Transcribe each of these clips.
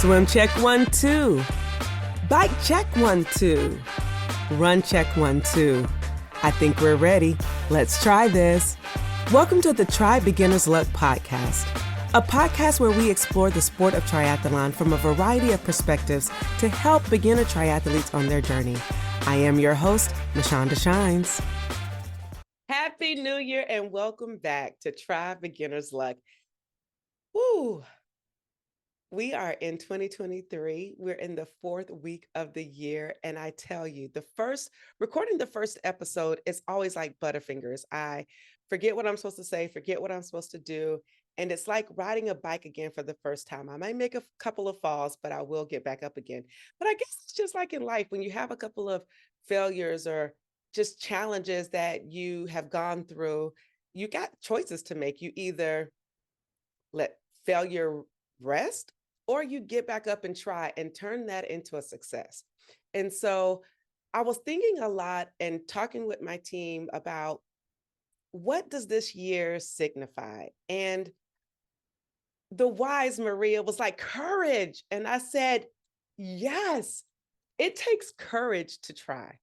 Swim check 1, 2. Bike check 1, 2. Run check 1, 2. I think we're ready. Let's try this. Welcome to the Try Beginner's Luck podcast, a podcast where we explore the sport of triathlon from a variety of perspectives to help beginner triathletes on their journey. I am your host, Mashonda Shines. Happy New Year and welcome back to Try Beginner's Luck. Woo! We are in 2023. We're in the fourth week of the year. And I tell you, recording the first episode is always like Butterfingers. I forget what I'm supposed to say, forget what I'm supposed to do. And it's like riding a bike again for the first time. I might make a couple of falls, but I will get back up again. But I guess it's just like in life, when you have a couple of failures or just challenges that you have gone through, you got choices to make. You either let failure rest, or you get back up and try and turn that into a success. And so I was thinking a lot and talking with my team about what does this year signify? And the wise Maria was like, courage. And I said, yes, it takes courage to try.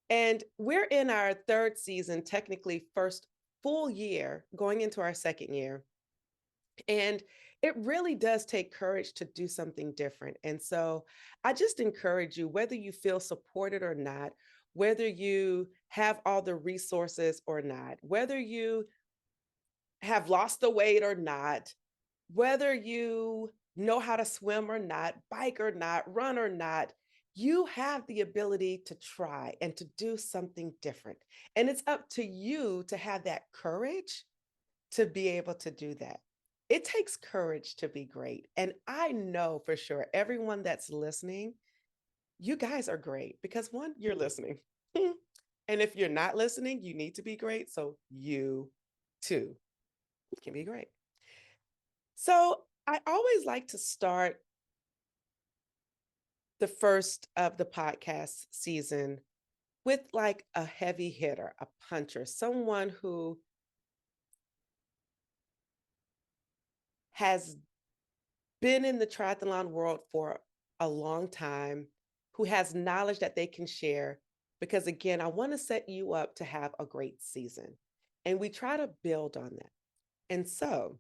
And we're in our third season, technically first full year, going into our second year. And it really does take courage to do something different. And so I just encourage you, whether you feel supported or not, whether you have all the resources or not, whether you have lost the weight or not, whether you know how to swim or not, bike or not, run or not, you have the ability to try and to do something different. And it's up to you to have that courage to be able to do that. It takes courage to be great. And I know for sure, everyone that's listening, you guys are great because one, you're listening. And if you're not listening, you need to be great. So you too can be great. So I always like to start the first of the podcast season with like a heavy hitter, a puncher, someone who has been in the triathlon world for a long time, who has knowledge that they can share. Because again, I want to set you up to have a great season. And we try to build on that. And so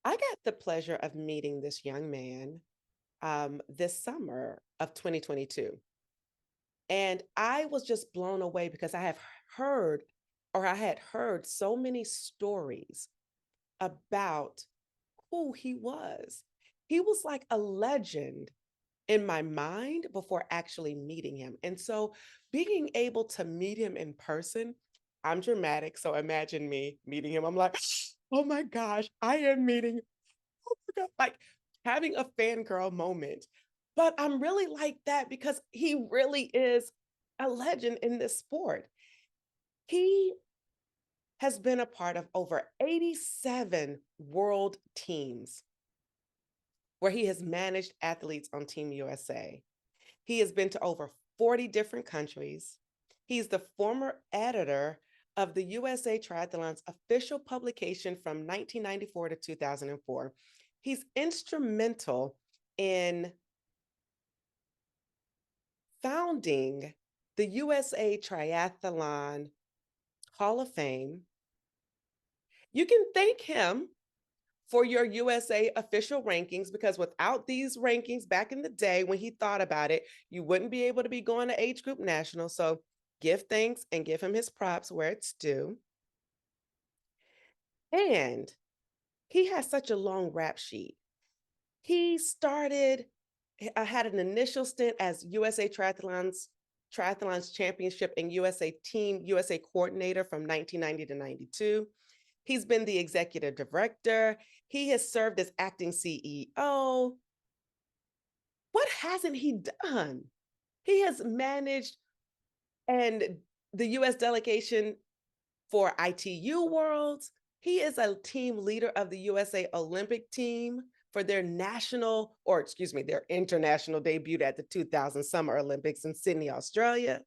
I got the pleasure of meeting this young man this summer of 2022. And I was just blown away because I had heard so many stories about who he was. He was like a legend in my mind before actually meeting him. And so being able to meet him in person, I'm dramatic. So imagine me meeting him. I'm like, oh my gosh, I am meeting, oh my God, like having a fangirl moment. But I'm really like that because he really is a legend in this sport. He has been a part of over 87 world teams where he has managed athletes on Team USA. He has been to over 40 different countries. He's the former editor of the USA Triathlon's official publication from 1994 to 2004. He's instrumental in founding the USA Triathlon Hall of Fame. You can thank him for your USA official rankings, because without these rankings back in the day when he thought about it, you wouldn't be able to be going to age group national. So give thanks and give him his props where it's due. And he has such a long rap sheet. He had an initial stint as USA Triathlon's championship and Team USA coordinator from 1990 to 92. He's been the executive director. He has served as acting CEO. What hasn't he done? He has managed and the US delegation for ITU Worlds. He is a team leader of the USA Olympic team for their international debut at the 2000 Summer Olympics in Sydney, Australia.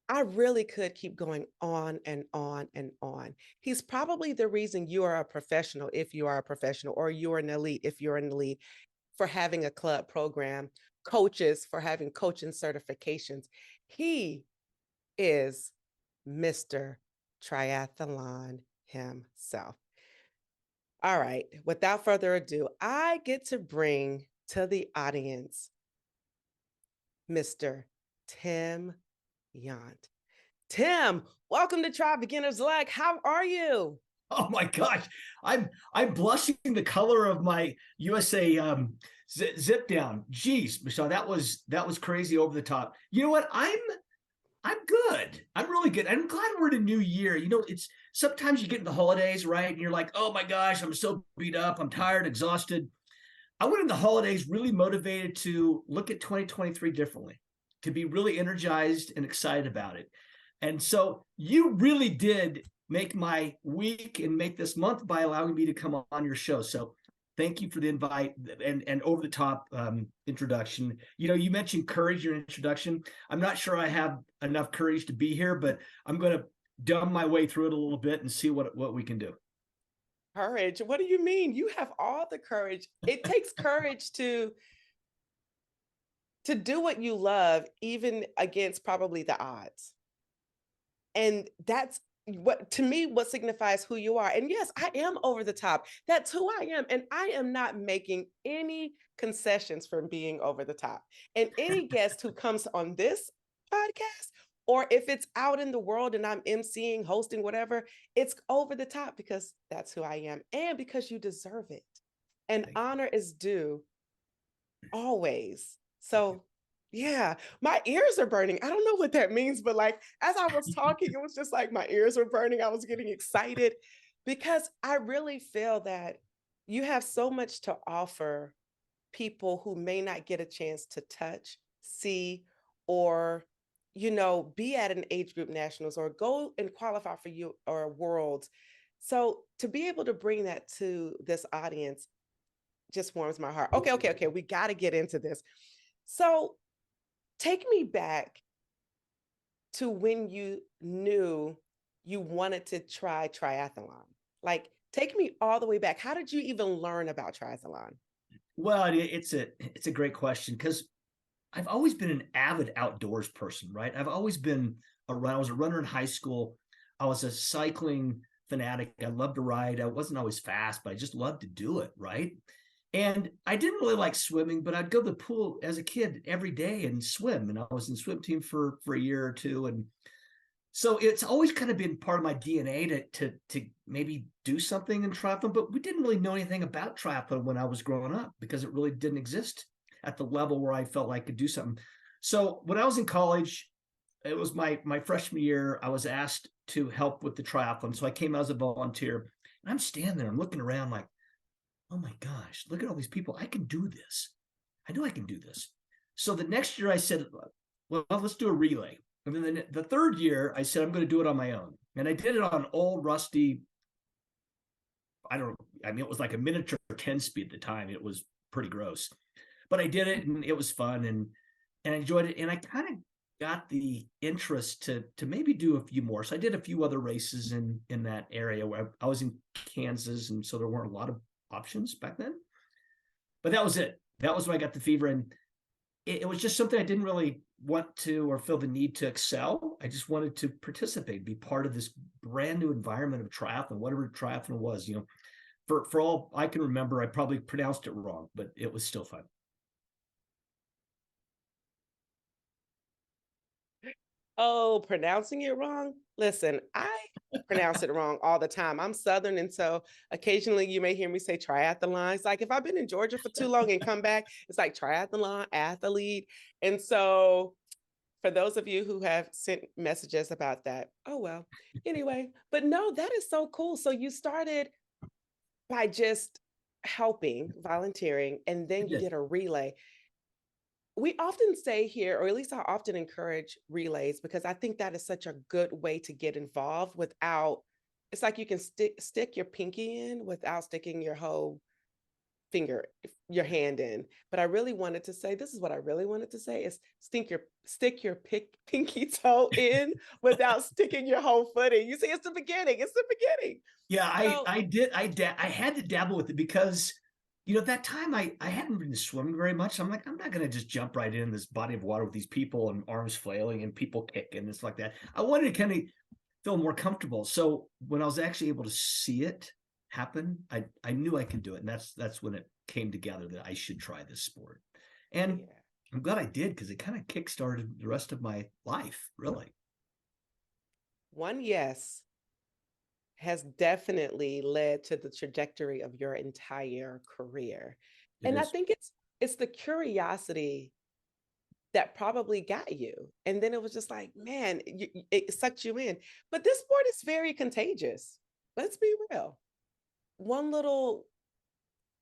I really could keep going on and on and on. He's probably the reason you are a professional if you are a professional, or you're an elite if you're an elite, for having a club program, coaches for having coaching certifications. He is Mr. Triathlon himself. All right, without further ado, I get to bring to the audience Mr. Tim Yount. Tim, welcome to Try Beginner's Luck. How are you? Oh my gosh, I'm blushing the color of my USA zip down. Geez, Michelle, that was crazy over the top. You know what? I'm good. I'm really good. I'm glad we're in a new year. You know, it's sometimes you get in the holidays, right? And you're like, oh my gosh, I'm so beat up. I'm tired, exhausted. I went in the holidays really motivated to look at 2023 differently, to be really energized and excited about it. And so you really did make my week and make this month by allowing me to come on your show. So thank you for the invite and over the top introduction. You know, you mentioned courage in your introduction. I'm not sure I have enough courage to be here, but I'm going to dumb my way through it a little bit and see what we can do. Courage? What do you mean? You have all the courage. It takes courage to do what you love, even against probably the odds. And that's what, to me, what signifies who you are. And yes, I am over the top. That's who I am. And I am not making any concessions for being over the top. And any guest who comes on this podcast, or if it's out in the world and I'm emceeing, hosting, whatever, it's over the top because that's who I am and because you deserve it. And honor is due always. So yeah, my ears are burning. I don't know what that means, but like as I was talking, it was just like my ears were burning. I was getting excited because I really feel that you have so much to offer people who may not get a chance to touch, see, or be at an age group nationals or go and qualify for you or worlds. So to be able to bring that to this audience just warms my heart. Okay. We got to get into this. So take me back to when you knew you wanted to try triathlon. Like, take me all the way back. How did you even learn about triathlon? Well, it's a great question because I've always been an avid outdoors person, right? I've always been I was a runner in high school. I was a cycling fanatic. I loved to ride. I wasn't always fast, but I just loved to do it, right? And I didn't really like swimming, but I'd go to the pool as a kid every day and swim. And I was in the swim team for a year or two. And so it's always kind of been part of my DNA to maybe do something in triathlon, but we didn't really know anything about triathlon when I was growing up because it really didn't exist at the level where I felt like I could do something. So when I was in college, it was my freshman year, I was asked to help with the triathlon. So I came out as a volunteer and I'm standing there, I'm looking around like, oh my gosh, look at all these people. I can do this. I know I can do this. So the next year I said, well, let's do a relay. And then the third year, I said, I'm going to do it on my own. And I did it on old rusty, it was like a miniature 10 speed at the time. It was pretty gross. But I did it and it was fun and I enjoyed it. And I kind of got the interest to maybe do a few more. So I did a few other races in that area where I was in Kansas. And so there weren't a lot of options back then. But that was it. That was when I got the fever. And it was just something I didn't really want to or feel the need to excel. I just wanted to participate, be part of this brand new environment of triathlon, whatever triathlon was. You know, for all I can remember, I probably pronounced it wrong, but it was still fun. Oh, pronouncing it wrong? Listen, I pronounce it wrong all the time. I'm Southern, and so occasionally you may hear me say triathlon. It's like if I've been in Georgia for too long and come back, it's like triathlon, athlete. And so for those of you who have sent messages about that, oh well. Anyway, but no, that is so cool. So you started by just helping, volunteering, and then you did a relay. We often say here, or at least I often encourage relays because I think that is such a good way to get involved without, it's like you can stick your pinky in without sticking your whole your hand in. But I really wanted to say, this is what I really wanted to say is stick your pinky toe in without sticking your whole foot in. You see, it's the beginning. It's the beginning. Yeah, So, I had to dabble with it because, at that time I hadn't been swimming very much. I'm like, I'm not going to just jump right in this body of water with these people and arms flailing and people kicking and it's like that. I wanted to kind of feel more comfortable. So when I was actually able to see it happen, I knew I could do it. And that's when it came together that I should try this sport. And yeah. I'm glad I did because it kind of kickstarted the rest of my life, really. One yes has definitely led to the trajectory of your entire career. It And I is. think it's the curiosity that probably got you. And then it was just like, man, it sucked you in. But this sport is very contagious. Let's be real. One little,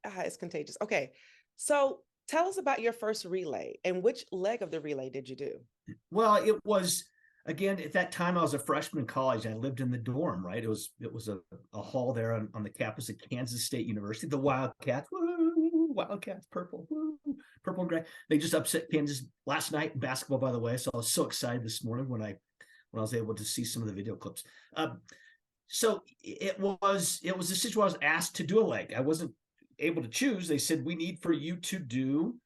it's contagious. Okay. So tell us about your first relay and which leg of the relay did you do? Well, it was, again, at that time I was a freshman in college. I lived in the dorm, right? It was a hall there on the campus of Kansas State University. The Wildcats, woo, Wildcats, purple, woo, purple and gray. They just upset Kansas last night in basketball, by the way. So I was so excited this morning when I was able to see some of the video clips. So it was a situation where I was asked to do a leg. I wasn't able to choose. They said, we need for you to do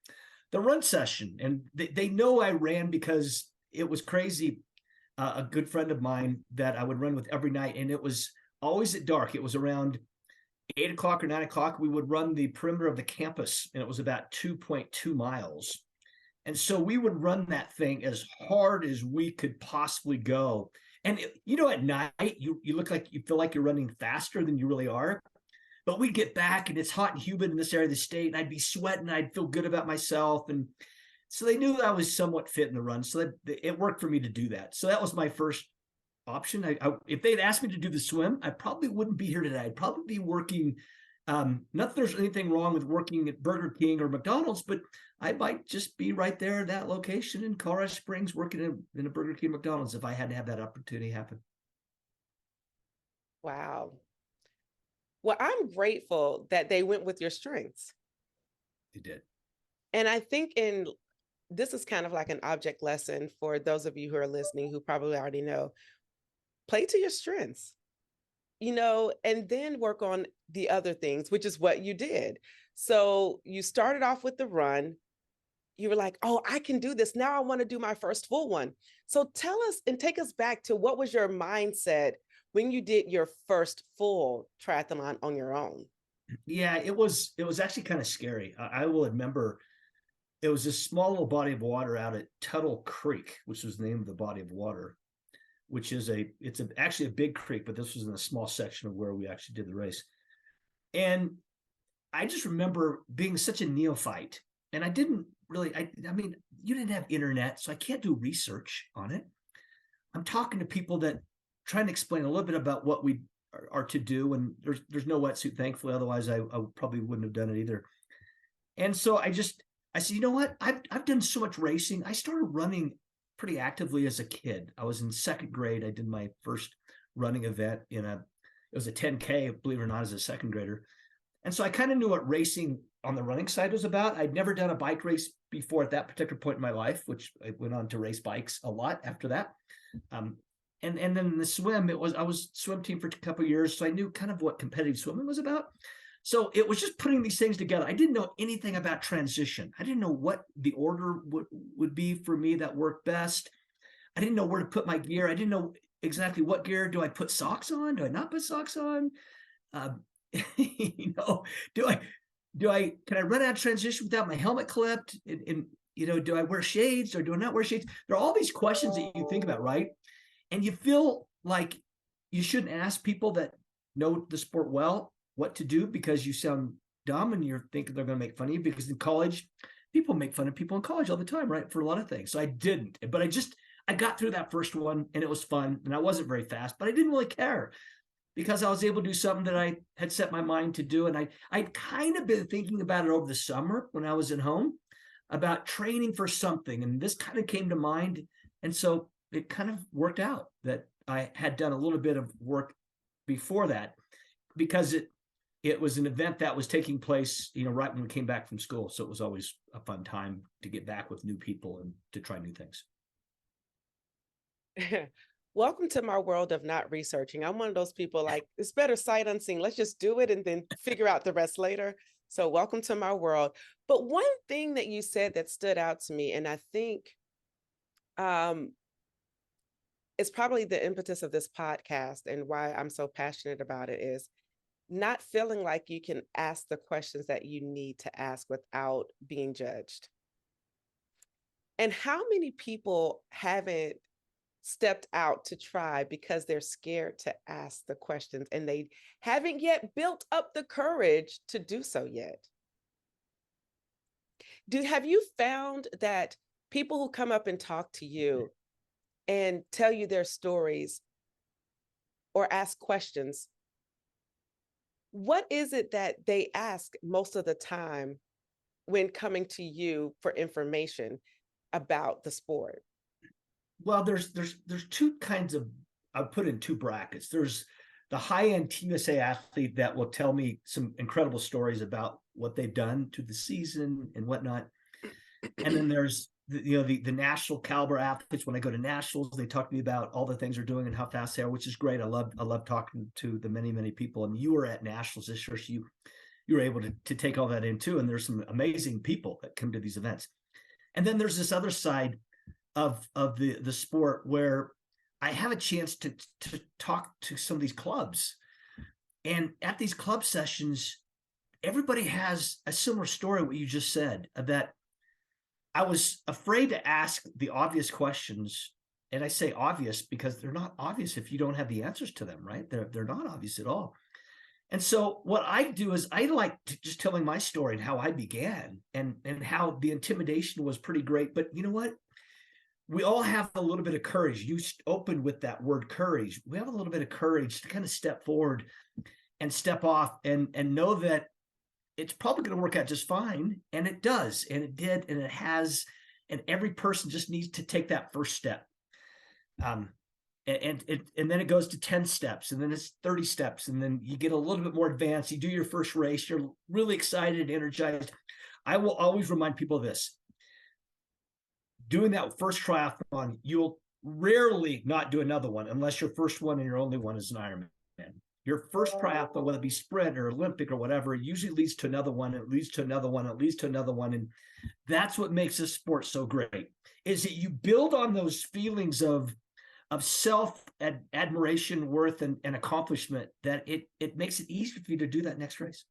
the run session. And they know I ran because it was crazy. A good friend of mine that I would run with every night. And it was always at dark. It was around 8 o'clock or 9 o'clock. We would run the perimeter of the campus and it was about 2.2 miles. And so we would run that thing as hard as we could possibly go. And at night, you look like you feel like you're running faster than you really are. But we'd get back and it's hot and humid in this area of the state. And I'd be sweating. I'd feel good about myself. And so they knew I was somewhat fit in the run. So it worked for me to do that. So that was my first option. If they'd asked me to do the swim, I probably wouldn't be here today. I'd probably be working. Not that there's anything wrong with working at Burger King or McDonald's, but I might just be right there at that location in Colorado Springs working in a Burger King McDonald's if I had to have that opportunity happen. Wow. Well, I'm grateful that they went with your strengths. They did. And I think this is kind of like an object lesson for those of you who are listening who probably already know, play to your strengths, and then work on the other things, which is what you did. So you started off with the run. You were like, oh, I can do this. Now I want to do my first full one. So tell us and take us back to what was your mindset when you did your first full triathlon on your own? Yeah, it was actually kind of scary. I will remember it was a small little body of water out at Tuttle Creek, which was the name of the body of water, which is actually a big creek, but this was in a small section of where we actually did the race. And I just remember being such a neophyte, and I didn't really, I mean, you didn't have internet, so I can't do research on it. I'm talking to people that trying to explain a little bit about what we are to do, and there's no wetsuit, thankfully. Otherwise, I probably wouldn't have done it either. And so I said, you know what? I've done so much racing. I started running pretty actively as a kid. I was in second grade. I did my first running event it was a 10K, believe it or not, as a second grader. And so I kind of knew what racing on the running side was about. I'd never done a bike race before at that particular point in my life, which I went on to race bikes a lot after that. And then the swim, I was swim team for a couple of years, so I knew kind of what competitive swimming was about. So it was just putting these things together. I didn't know anything about transition. I didn't know what the order would be for me that worked best. I didn't know where to put my gear. I didn't know exactly what gear. Do I put socks on? Do I not put socks on? Can I run out of transition without my helmet clipped? And do I wear shades or do I not wear shades? There are all these questions that you think about, right? And you feel like you shouldn't ask people that know the sport well what to do because you sound dumb and you're thinking they're going to make fun of you, because in college, people make fun of people in college all the time, right? For a lot of things. So I didn't, but I got through that first one and it was fun and I wasn't very fast, but I didn't really care because I was able to do something that I had set my mind to do. And I'd kind of been thinking about it over the summer when I was at home about training for something. And this kind of came to mind. And so it kind of worked out that I had done a little bit of work before that, because it was an event that was taking place, right when we came back from school. So it was always a fun time to get back with new people and to try new things. Welcome to my world of not researching. I'm one of those people like, it's better sight unseen. Let's just do it and then figure out the rest later. So welcome to my world. But one thing that you said that stood out to me, and I think it's probably the impetus of this podcast and why I'm so passionate about it, is not feeling like you can ask the questions that you need to ask without being judged. And how many people haven't stepped out to try because they're scared to ask the questions and they haven't yet built up the courage to do so yet? Have you found that people who come up and talk to you and tell you their stories or ask questions, what is it that they ask most of the time when coming to you for information about the sport? Well, there's two kinds of, I put in two brackets. There's the high-end Team USA athlete that will tell me some incredible stories about what they've done to the season and whatnot. And then there's the national caliber athletes. When I go to nationals, they talk to me about all the things they're doing and how fast they are, which is great. I love talking to the many people. And you were at nationals this year, so you were able to take all that in too. And there's some amazing people that come to these events. And then there's this other side of the sport where I have a chance to talk to some of these clubs. And at these club sessions, everybody has a similar story, what you just said, that I was afraid to ask the obvious questions. And I say obvious because they're not obvious if you don't have the answers to them, right? They're not obvious at all. And so what I do is I like to just telling my story and how I began and how the intimidation was pretty great. But you know what? We all have a little bit of courage. You opened with that word courage. We have a little bit of courage to kind of step forward and step off and know that it's probably going to work out just fine. And it does. And it did. And it has. And every person just needs to take that first step. And then it goes to 10 steps, and then it's 30 steps. And then you get a little bit more advanced. You do your first race. You're really excited, energized. I will always remind people of this. Doing that first triathlon, you'll rarely not do another one unless your first one and your only one is an Ironman. Your first triathlon, whether it be sprint or Olympic or whatever, usually leads to another one. It leads to another one. It leads to another one. And that's what makes this sport so great, is that you build on those feelings of self admiration, worth, and accomplishment, that it makes it easy for you to do that next race.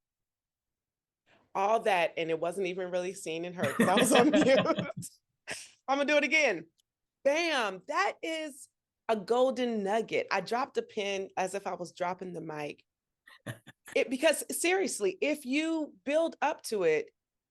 All that, and it wasn't even really seen and heard because I was on mute. I'm gonna do it again. Bam, that is a golden nugget. I dropped a pin as if I was dropping the mic. Because seriously, if you build up to it,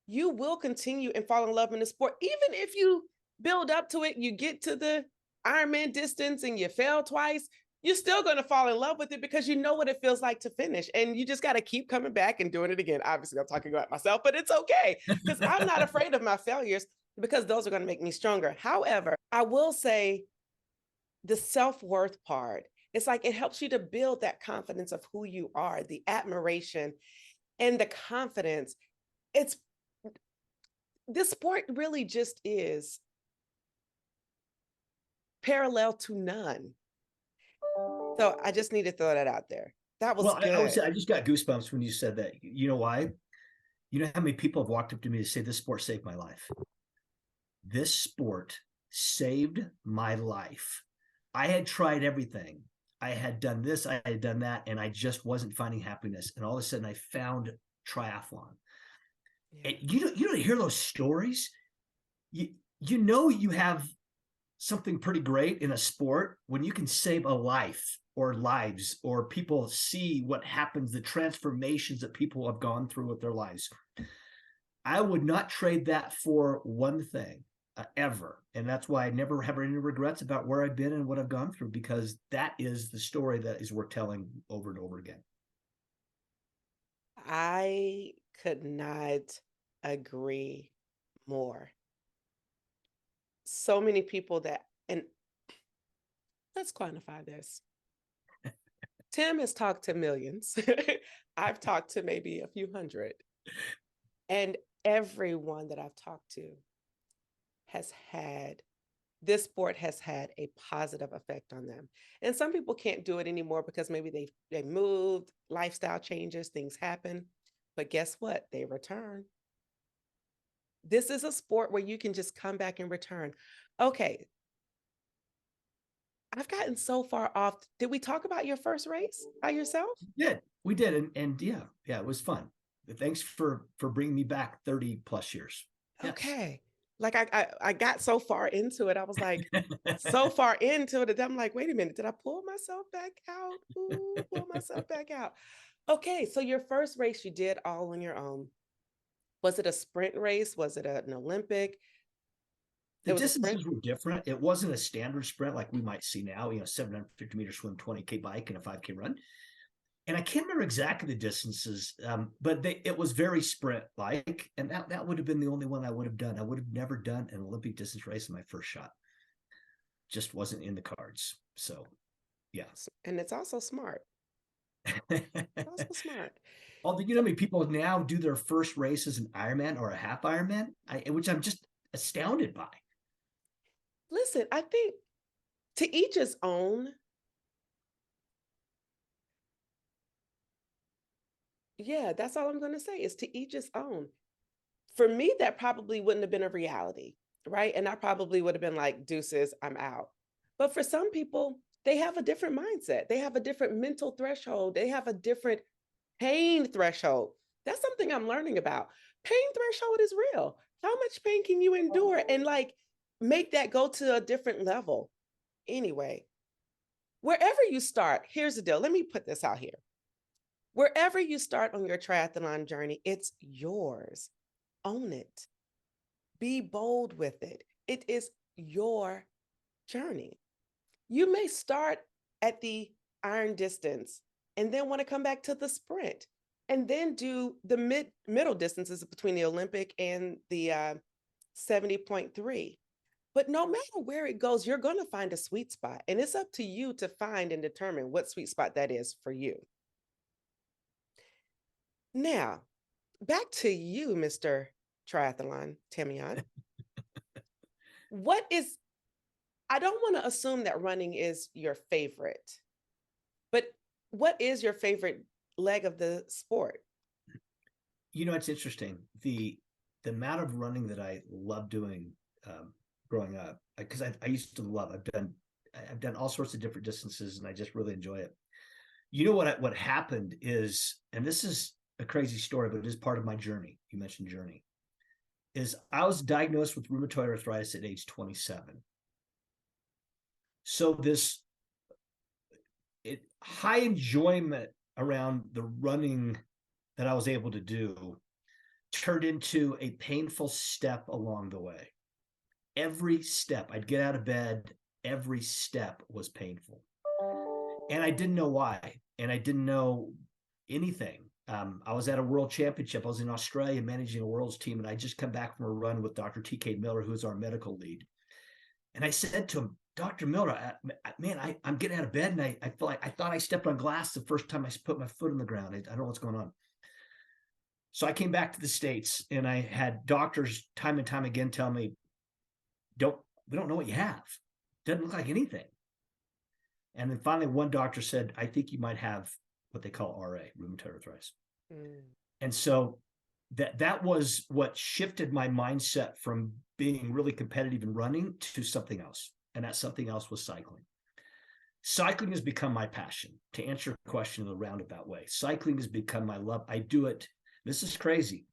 you will continue and fall in love in the sport. Even if you build up to it, you get to the Ironman distance and you fail twice, you're still going to fall in love with it because you know what it feels like to finish. And you just got to keep coming back and doing it again. Obviously, I'm talking about myself, but it's okay because I'm not afraid of my failures because those are going to make me stronger. However, I will say the self-worth part, it's like it helps you to build that confidence of who you are, the admiration and the confidence. This sport really just is parallel to none. So I just need to throw that out there. That was good. I would say I just got goosebumps when you said that. You know why? You know how many people have walked up to me to say, this sport saved my life. This sport saved my life. I had tried everything. I had done this, I had done that, and I just wasn't finding happiness. And all of a sudden I found triathlon. Yeah. And you don't hear those stories. You know you have something pretty great in a sport when you can save a life or lives, or people see what happens, the transformations that people have gone through with their lives. I would not trade that for one thing ever. And that's why I never have any regrets about where I've been and what I've gone through, because that is the story that is worth telling over and over again. I could not agree more. So many people and let's quantify this. Tim has talked to millions. I've talked to maybe a few hundred. And everyone that I've talked to has had, this sport has had a positive effect on them. And some people can't do it anymore because maybe they moved, lifestyle changes, things happen. But guess what? They return. This is a sport where you can just come back and return. Okay, I've gotten so far off. Did we talk about your first race by yourself? We did. And yeah, it was fun. Thanks for bringing me back 30 plus years. Yes. Okay. Like I got so far into it. I was like, so far into it that I'm like, wait a minute, did I pull myself back out? Ooh, pull myself back out. Okay, so your first race you did all on your own. Was it a sprint race? Was it an Olympic? The distances were different. It wasn't a standard sprint like we might see now, 750 meter swim, 20K bike, and a 5K run. And I can't remember exactly the distances, but it was very sprint-like, and that would have been the only one I would have done. I would have never done an Olympic distance race in my first shot. Just wasn't in the cards. So, yeah. And it's also smart. It's also smart. Although, how many people now do their first race as an Ironman or a half Ironman, which I'm just astounded by. Listen, I think to each his own. Yeah, that's all I'm going to say is to each his own. For me, that probably wouldn't have been a reality, right? And I probably would have been like, deuces, I'm out. But for some people, they have a different mindset. They have a different mental threshold. They have a different pain threshold. That's something I'm learning about. Pain threshold is real. How much pain can you endure and like make that go to a different level? Anyway, wherever you start, here's the deal. Let me put this out here. Wherever you start on your triathlon journey, it's yours. Own it. Be bold with it. It is your journey. You may start at the iron distance and then want to come back to the sprint and then do the middle distances between the Olympic and the 70.3. But no matter where it goes, you're going to find a sweet spot. And it's up to you to find and determine what sweet spot that is for you. Now, back to you, Mr. Triathlon, Tim Yount. I don't want to assume that running is your favorite, but what is your favorite leg of the sport? It's interesting. The amount of running that I love doing growing up, because I used to love, I've done all sorts of different distances and I just really enjoy it. What happened is, and this is a crazy story, but it is part of my journey. You mentioned journey. Is I was diagnosed with rheumatoid arthritis at age 27. So high enjoyment around the running that I was able to do turned into a painful step along the way. Every step, I'd get out of bed, every step was painful. And I didn't know why. And I didn't know anything. I was at a world championship. I was in Australia managing a world's team, and I just come back from a run with Dr. T.K. Miller, who is our medical lead. And I said to him, Dr. Miller, I'm getting out of bed, and I feel like I thought I stepped on glass the first time I put my foot on the ground. I don't know what's going on. So I came back to the States, and I had doctors time and time again tell me, we don't know what you have. Doesn't look like anything. And then finally, one doctor said, I think you might have what they call RA, rheumatoid arthritis. And so that was what shifted my mindset from being really competitive in running to something else. And that something else was cycling. Cycling has become my passion. To answer your question in a roundabout way, cycling has become my love. I do it. This is crazy.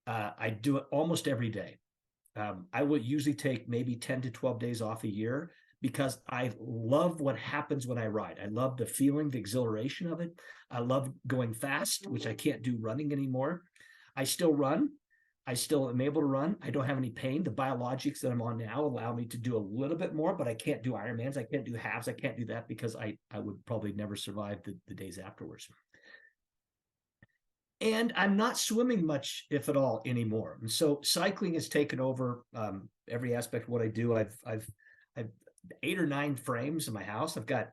I do it almost every day. I would usually take maybe 10 to 12 days off a year because I love what happens when I ride. I love the feeling, the exhilaration of it. I love going fast, which I can't do running anymore. I still run. I still am able to run. I don't have any pain. The biologics that I'm on now allow me to do a little bit more, but I can't do Ironmans. I can't do halves. I can't do that because I would probably never survive the days afterwards. And I'm not swimming much, if at all, anymore. And so cycling has taken over every aspect of what I do. I've 8 or 9 frames in my house. I've got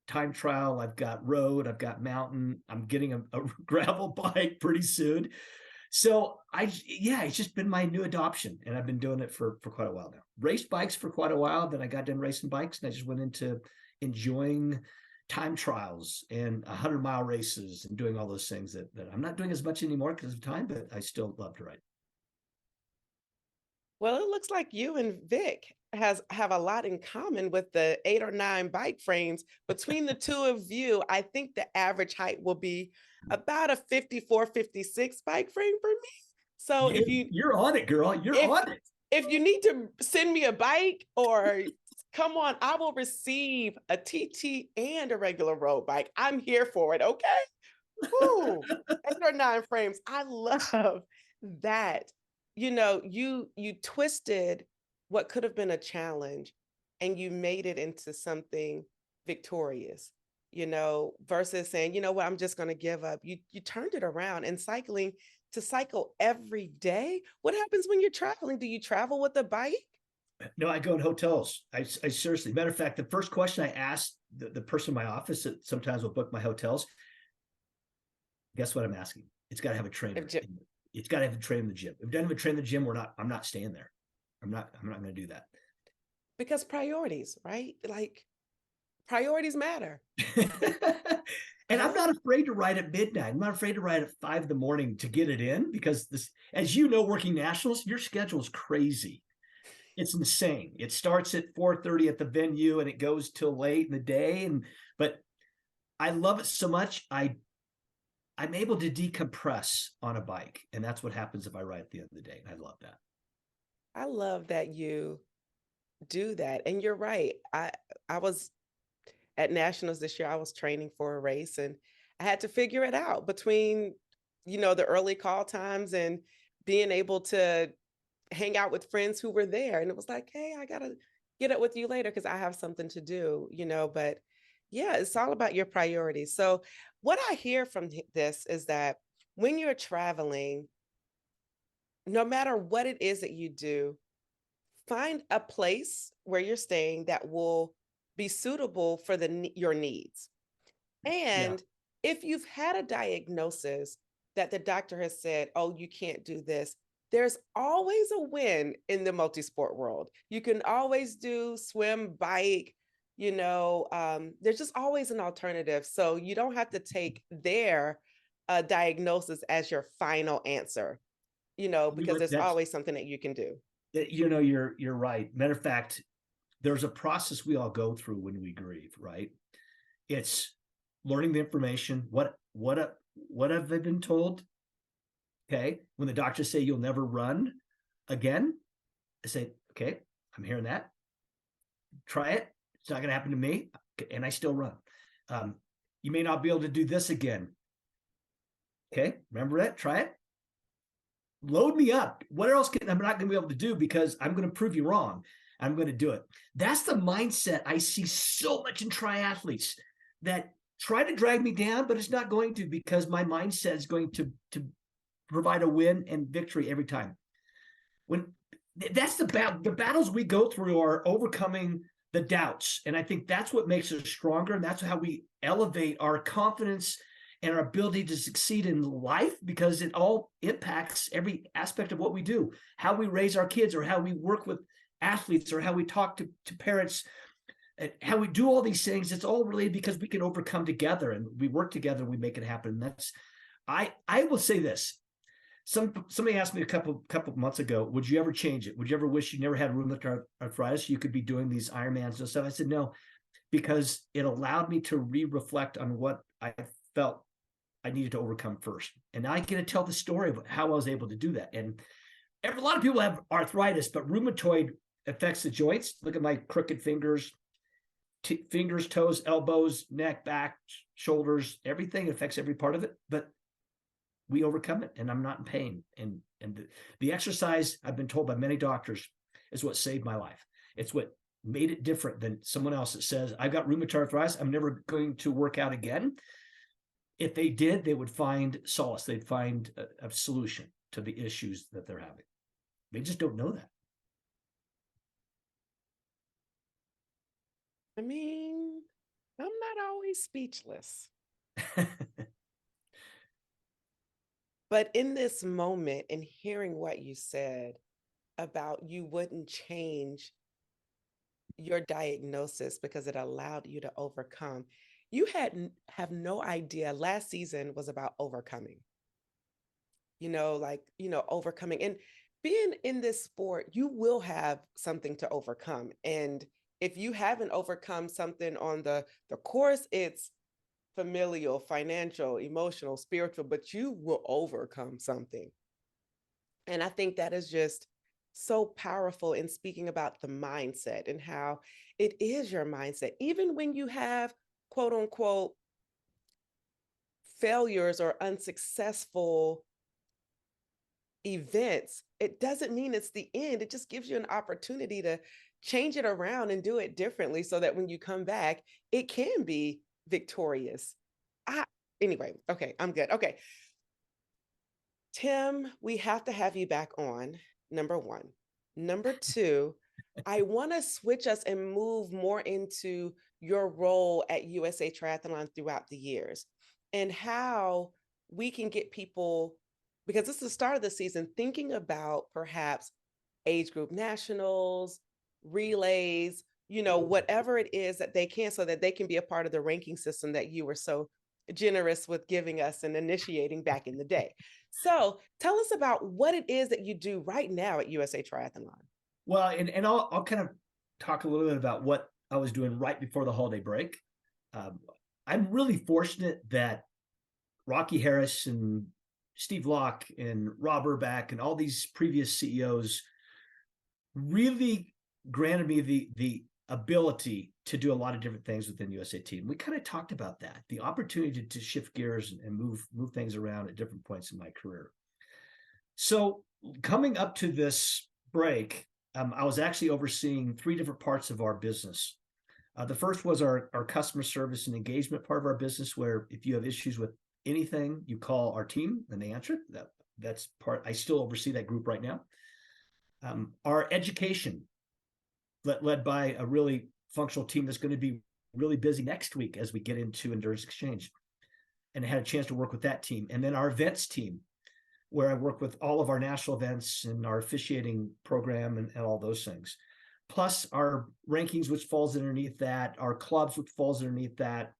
time trial, I've got road, I've got mountain. I'm getting a gravel bike pretty soon. So it's just been my new adoption, and I've been doing it for quite a while now. Raced bikes for quite a while. Then I got done racing bikes, and I just went into enjoying time trials and 100-mile races and doing all those things that I'm not doing as much anymore because of time, but I still love to ride. Well, it looks like you and Vic have a lot in common with the 8 or 9 bike frames. Between the two of you, I think the average height will be about a 54, 56 bike frame for me. So You're on it, girl. You're on it. If you need to send me a bike or come on, I will receive a TT and a regular road bike. I'm here for it. Okay. Ooh, 8 or 9 frames. I love that. You twisted what could have been a challenge and you made it into something victorious, versus saying, you know what, I'm just going to give up. You turned it around, and to cycle every day. What happens when you're traveling? Do you travel with a bike? No, I go in hotels. I seriously, matter of fact, the first question I asked the person in my office that sometimes will book my hotels, guess what I'm asking? It's got to have a trainer. It's got to have a trainer in the gym. If it doesn't have a trainer in the gym, I'm not staying there. I'm not going to do that. Because priorities, right? Like priorities matter. And I'm not afraid to ride at midnight. I'm not afraid to ride at 5 a.m. to get it in, because as you know, working nationals, your schedule is crazy. It's insane. It starts at 4:30 at the venue and it goes till late in the day. But I love it so much. I'm able to decompress on a bike, and that's what happens if I ride at the end of the day. And I love that. I love that you do that. And you're right. I was at nationals this year. I was training for a race, and I had to figure it out between, the early call times and being able to hang out with friends who were there. And it was like, hey, I got to get up with you later because I have something to do, but yeah, it's all about your priorities. So what I hear from this is that when you're traveling, no matter what it is that you do, find a place where you're staying that will be suitable for your needs. And if you've had a diagnosis that the doctor has said, oh, you can't do this, there's always a win in the multi-sport world. You can always do swim, bike, there's just always an alternative. So you don't have to take their diagnosis as your final answer, because there's always something that you can do. You're right. Matter of fact, there's a process we all go through when we grieve, right? It's learning the information. What have they been told? Okay. When the doctors say you'll never run again, I say, okay, I'm hearing that. Try it. It's not going to happen to me. And I still run. You may not be able to do this again. Okay. Remember that? Try it. Load me up. What else I'm not going to be able to do, because I'm going to prove you wrong. I'm going to do it. That's the mindset I see so much in triathletes, that try to drag me down, but it's not going to, because my mindset is going to provide a win and victory every time. When that's the battles we go through are overcoming the doubts. And I think that's what makes us stronger. And that's how we elevate our confidence and our ability to succeed in life, because it all impacts every aspect of what we do, how we raise our kids, or how we work with athletes, or how we talk to parents, and how we do all these things. It's all related because we can overcome together, and we work together, and we make it happen. That's, I will say this. Somebody asked me a couple months ago, would you ever change it? Would you ever wish you never had rheumatoid arthritis? You could be doing these Ironmans and stuff. I said, no, because it allowed me to reflect on what I felt I needed to overcome first. And now I get to tell the story of how I was able to do that. And a lot of people have arthritis, but rheumatoid affects the joints. Look at my crooked fingers, fingers, toes, elbows, neck, back, shoulders, everything affects every part of it. But we overcome it, and I'm not in pain. And the exercise, I've been told by many doctors, is what saved my life. It's what made it different than someone else that says, I've got rheumatoid arthritis, I'm never going to work out again. If they did, they would find solace. They'd find a solution to the issues that they're having. They just don't know that. I mean, I'm not always speechless. But in this moment and hearing what you said about you wouldn't change your diagnosis because it allowed you to overcome, you have no idea last season was about overcoming, overcoming. And being in this sport, you will have something to overcome. And if you haven't overcome something on the course, it's familial, financial, emotional, spiritual, but you will overcome something. And I think that is just so powerful in speaking about the mindset and how it is your mindset. Even when you have quote unquote failures or unsuccessful events, it doesn't mean it's the end. It just gives you an opportunity to change it around and do it differently so that when you come back, it can be victorious. Anyway, okay, I'm good. Okay. Tim, we have to have you back on, number one. Number two, I want to switch us and move more into your role at USA Triathlon throughout the years and how we can get people, because this is the start of the season, thinking about perhaps age group nationals, relays, whatever it is that they can so that they can be a part of the ranking system that you were so generous with giving us and initiating back in the day. So tell us about what it is that you do right now at USA Triathlon. Well, and I'll kind of talk a little bit about what I was doing right before the holiday break. I'm really fortunate that Rocky Harris and Steve Locke and Rob Urbach and all these previous CEOs really granted me the ability to do a lot of different things within USA Team. We kind of talked about that, the opportunity to shift gears and move things around at different points in my career. So coming up to this break, I was actually overseeing 3 different parts of our business. The first was our customer service and engagement part of our business, where if you have issues with anything, you call our team and they answer it. That's part. I still oversee that group right now. Our education, led by a really functional team that's going to be really busy next week as we get into Endurance Exchange, and I had a chance to work with that team. And then our events team, where I work with all of our national events and our officiating program and all those things. Plus our rankings, which falls underneath that, our clubs, which falls underneath that.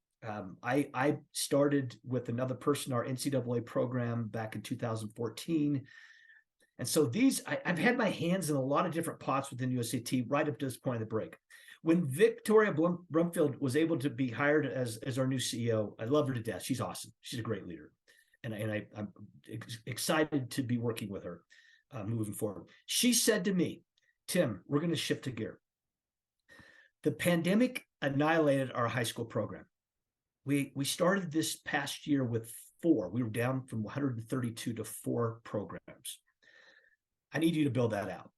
I started with another person, our NCAA program back in 2014. And so I've had my hands in a lot of different pots within USAT right up to this point of the break. When Victoria Brumfield was able to be hired as our new CEO, I love her to death. She's awesome. She's a great leader. And I'm excited to be working with her moving forward. She said to me, Tim, we're going to shift to gear. The pandemic annihilated our high school program. We started this past year with 4. We were down from 132 to 4 programs. I need you to build that out.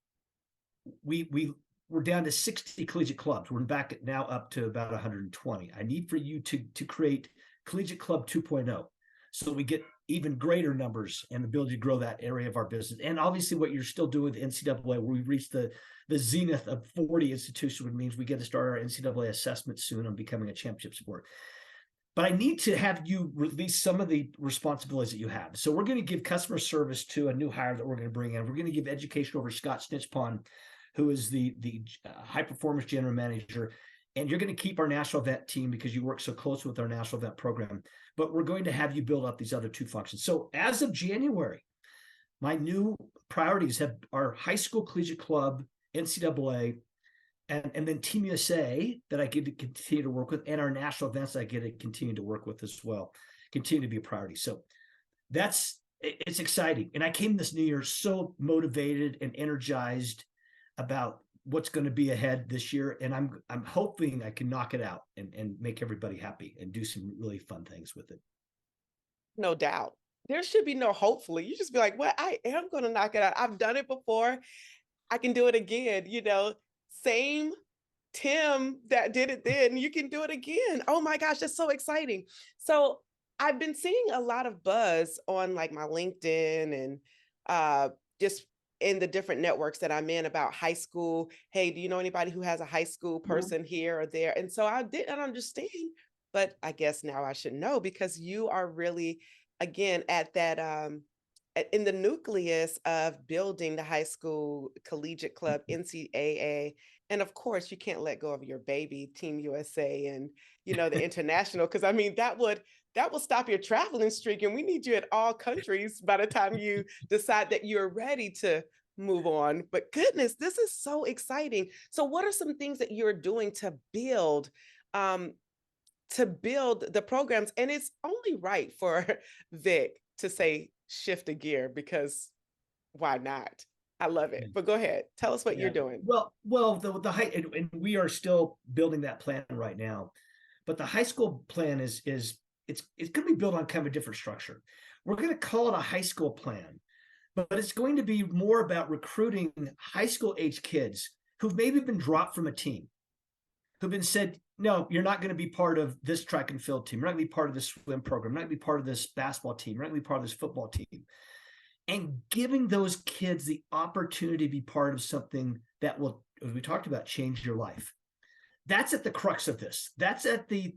We're down to 60 collegiate clubs. We're back now up to about 120. I need for you to create Collegiate Club 2.0 so we get even greater numbers and the ability to grow that area of our business. And obviously what you're still doing with the NCAA, where we've reached the zenith of 40 institutions, which means we get to start our NCAA assessment soon on becoming a championship sport. But I need to have you release some of the responsibilities that you have. So we're going to give customer service to a new hire that we're going to bring in. We're going to give education over Scott Snitchpond, who is the high performance general manager. And you're going to keep our national event team because you work so close with our national event program. But we're going to have you build up these other 2 functions. So as of January, my new priorities are high school collegiate club, NCAA, and then Team USA that I get to continue to work with, and our national events I get to continue to work with as well, continue to be a priority. So it's exciting. And I came this new year so motivated and energized about what's going to be ahead this year. And I'm hoping I can knock it out and make everybody happy and do some really fun things with it. No doubt. There should be no hopefully. You just be like, well, I am going to knock it out. I've done it before. I can do it again. Same Tim that did it then, you can do it again. Oh my gosh, that's so exciting. So I've been seeing a lot of buzz on like my LinkedIn and just in the different networks that I'm in about high school. Hey, do you know anybody who has a high school person here or there? And so I didn't understand but I guess now I should know because you are really, again, at that in the nucleus of building the high school collegiate club, NCAA, and of course you can't let go of your baby, Team USA, and the international, because I mean that will stop your traveling streak, and we need you at all countries by the time you decide that you're ready to move on. But goodness, this is so exciting. So what are some things that you're doing um, to build the programs? And it's only right for Vic to say shift a gear, because why not? I love it. But go ahead, tell us what you're Yeah. doing. Well, the high, and we are still building that plan right now, but the high school plan is it's going to be built on kind of a different structure. We're going to call it a high school plan, but it's going to be more about recruiting high school age kids who've maybe been dropped from a team, who've been said, no, you're not going to be part of this track and field team. You're not going to be part of this swim program. You're not going to be part of this basketball team. You're not going to be part of this football team. And giving those kids the opportunity to be part of something that will, as we talked about, change your life. That's at the crux of this. That's at the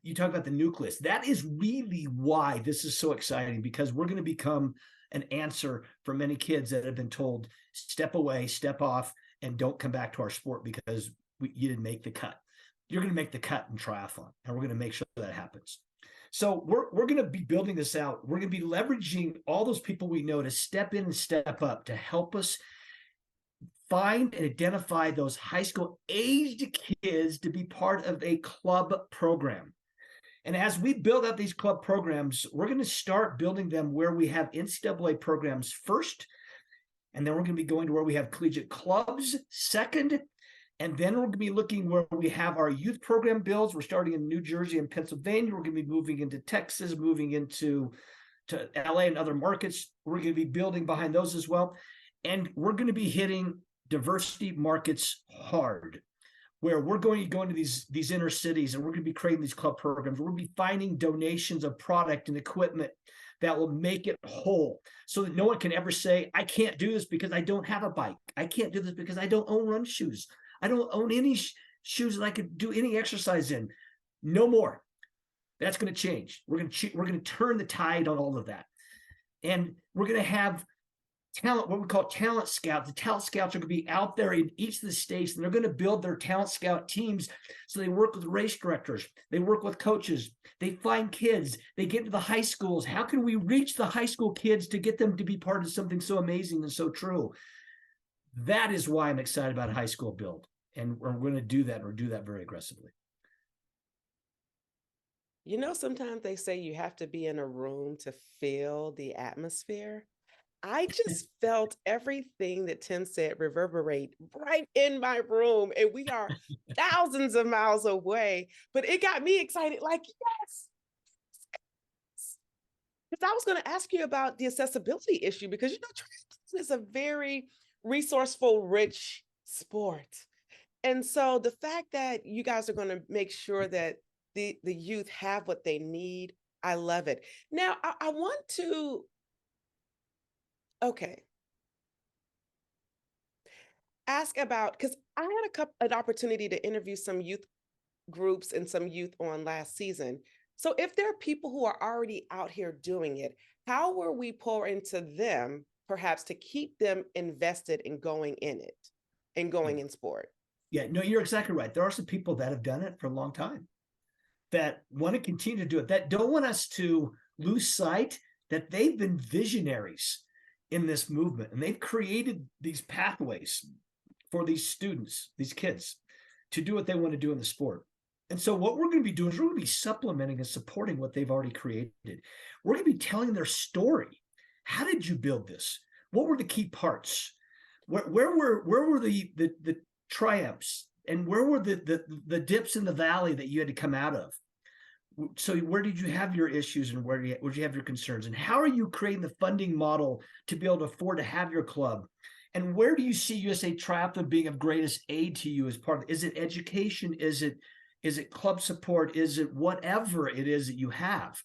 you talk about the nucleus. That is really why this is so exciting, because we're going to become an answer for many kids that have been told, step away, step off, and don't come back to our sport because you didn't make the cut. You're going to make the cut in triathlon, and we're going to make sure that happens. So we're going to be building this out. We're going to be leveraging all those people we know to step in and step up to help us find and identify those high school aged kids to be part of a club program. And as we build up these club programs, we're going to start building them where we have NCAA programs first, and then we're going to be going to where we have collegiate clubs second, and then we're going to be looking where we have our youth program builds. We're starting in New Jersey and Pennsylvania. We're going to be moving into Texas, moving into LA and other markets. We're going to be building behind those as well. And we're going to be hitting diversity markets hard, where we're going to go into these inner cities, and we're going to be creating these club programs. We're going to be finding donations of product and equipment that will make it whole, so that no one can ever say, I can't do this because I don't have a bike. I can't do this because I don't own run shoes. I don't own any shoes that I could do any exercise in. No more. That's going to change. We're going to turn the tide on all of that. And we're going to have talent, what we call talent scouts. The talent scouts are going to be out there in each of the states, and they're going to build their talent scout teams. So they work with race directors, they work with coaches, they find kids, they get to the high schools. How can we reach the high school kids to get them to be part of something so amazing and so true? That is why I'm excited about high school build. And we're going to do that, and we're do that very aggressively. Sometimes they say you have to be in a room to feel the atmosphere. I just felt everything that Tim said reverberate right in my room, and we are thousands of miles away, but it got me excited, like, yes. Because I was going to ask you about the accessibility issue, because triathlon is a very resourceful, rich sport. And so the fact that you guys are going to make sure that the youth have what they need, I love it. Now, I want to, ask about, because I had an opportunity to interview some youth groups and some youth on last season. So if there are people who are already out here doing it, how will we pour into them, perhaps to keep them invested in going in it and going in sport? Yeah, no, you're exactly right. There are some people that have done it for a long time, that want to continue to do it, that don't want us to lose sight that they've been visionaries in this movement, and they've created these pathways for these students, these kids, to do what they want to do in the sport. And so what we're going to be doing is we're going to be supplementing and supporting what they've already created. We're going to be telling their story. How did you build this? What were the key parts? Where were the triumphs, and where were the dips in the valley that you had to come out of? So where did you have your issues, and where did you have your concerns, and how are you creating the funding model to be able to afford to have your club? And where do you see USA Triathlon being of greatest aid to you as part of it? Is it education? Is it club support? Is it whatever it is that you have?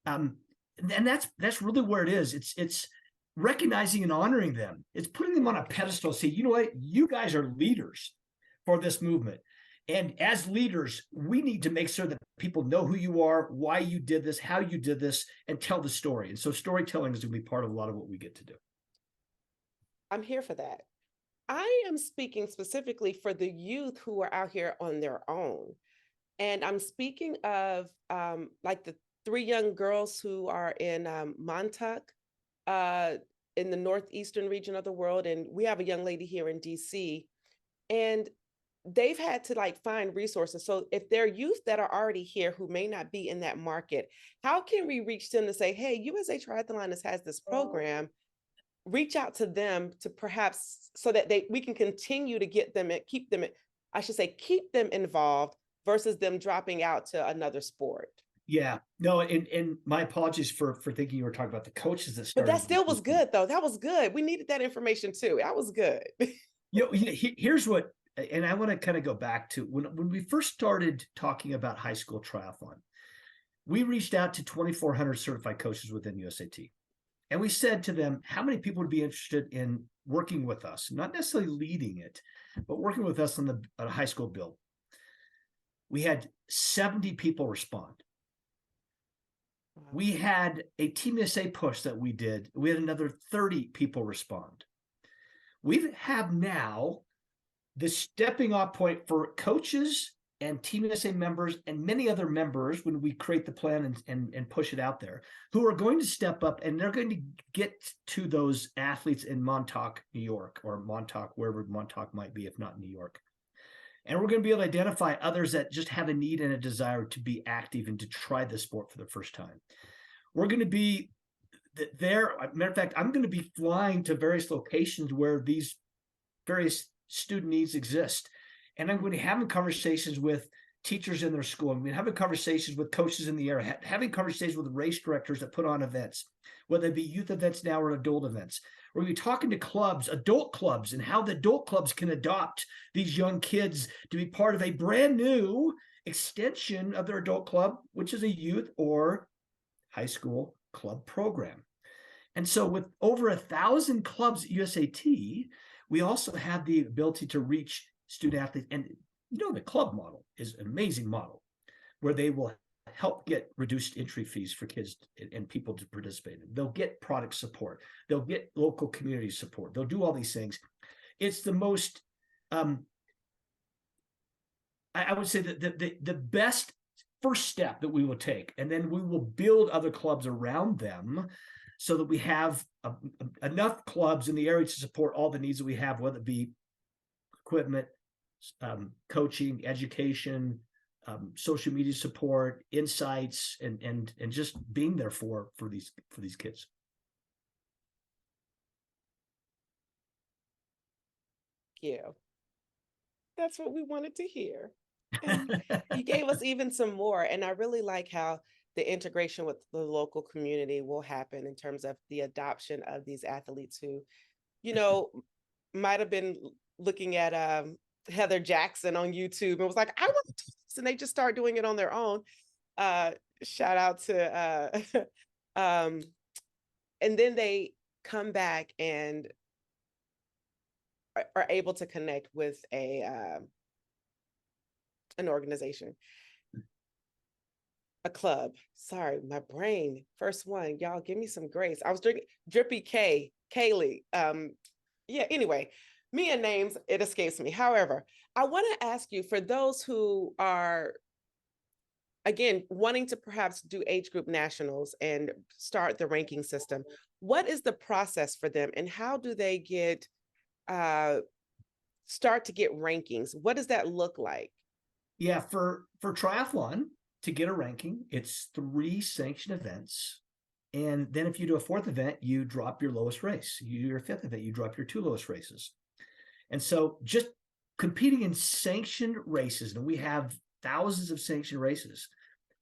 And that's really where it is. It's recognizing and honoring them. It's putting them on a pedestal. Say, you know what? You guys are leaders for this movement. And as leaders, we need to make sure that people know who you are, why you did this, how you did this, and tell the story. And so storytelling is going to be part of a lot of what we get to do. I'm here for that. I am speaking specifically for the youth who are out here on their own. And I'm speaking of like the three young girls who are in Montauk, in the northeastern region of the world. And we have a young lady here in DC. And they've had to like find resources. So if there are youth that are already here who may not be in that market, how can we reach them to say, hey, USA Triathlon has this program, reach out to them to perhaps so that we can continue to get them and keep them, I should say, keep them involved versus them dropping out to another sport. Yeah, no, and my apologies for thinking you were talking about the coaches that started. But that still was good though. That was good. We needed that information too. That was good. Here's what, and I want to kind of go back to when we first started talking about high school triathlon, we reached out to 2,400 certified coaches within USAT. And we said to them, how many people would be interested in working with us, not necessarily leading it, but working with us on a high school build? We had 70 people respond. Wow. We had a Team USA push that we did. We had another 30 people respond. We have now the stepping off point for coaches and Team USA members and many other members when we create the plan and push it out there, who are going to step up, and they're going to get to those athletes in Montauk, New York, or Montauk, wherever Montauk might be, if not New York. And we're going to be able to identify others that just have a need and a desire to be active and to try the sport for the first time. We're going to be there. Matter of fact, I'm going to be flying to various locations where these various student needs exist. And I'm going to be having conversations with teachers in their school. I'm going to be having conversations with coaches in the area, having conversations with race directors that put on events, whether it be youth events now or adult events. We're going to be talking to clubs, adult clubs, and how the adult clubs can adopt these young kids to be part of a brand new extension of their adult club, which is a youth or high school club program. And so with over 1,000 clubs at USAT, we also have the ability to reach student athletes. And the club model is an amazing model where they will help get reduced entry fees for kids and people to participate in. They'll get product support. They'll get local community support. They'll do all these things. It's the most, I would say that the best first step that we will take, and then we will build other clubs around them so that we have enough clubs in the area to support all the needs that we have, whether it be equipment, coaching, education, social media support, insights, and just being there for these kids. Yeah, that's what we wanted to hear. And you gave us even some more. And I really like how the integration with the local community will happen in terms of the adoption of these athletes who, might have been looking at Heather Jackson on YouTube and was like, I want to do this. And they just start doing it on their own. Shout out to, and then they come back and are able to connect with an organization, a club. Sorry, my brain. First one, y'all give me some grace. I was drinking Drippy Kaylee. Anyway, me and names, it escapes me. However, I want to ask you, for those who are, again, wanting to perhaps do age group nationals and start the ranking system, what is the process for them and how do they start to get rankings? What does that look like? Yeah, for triathlon, to get a ranking, it's 3 sanctioned events. And then if you do a 4th event, you drop your lowest race. You do your 5th event, you drop your 2 lowest races. And so just competing in sanctioned races, and we have thousands of sanctioned races.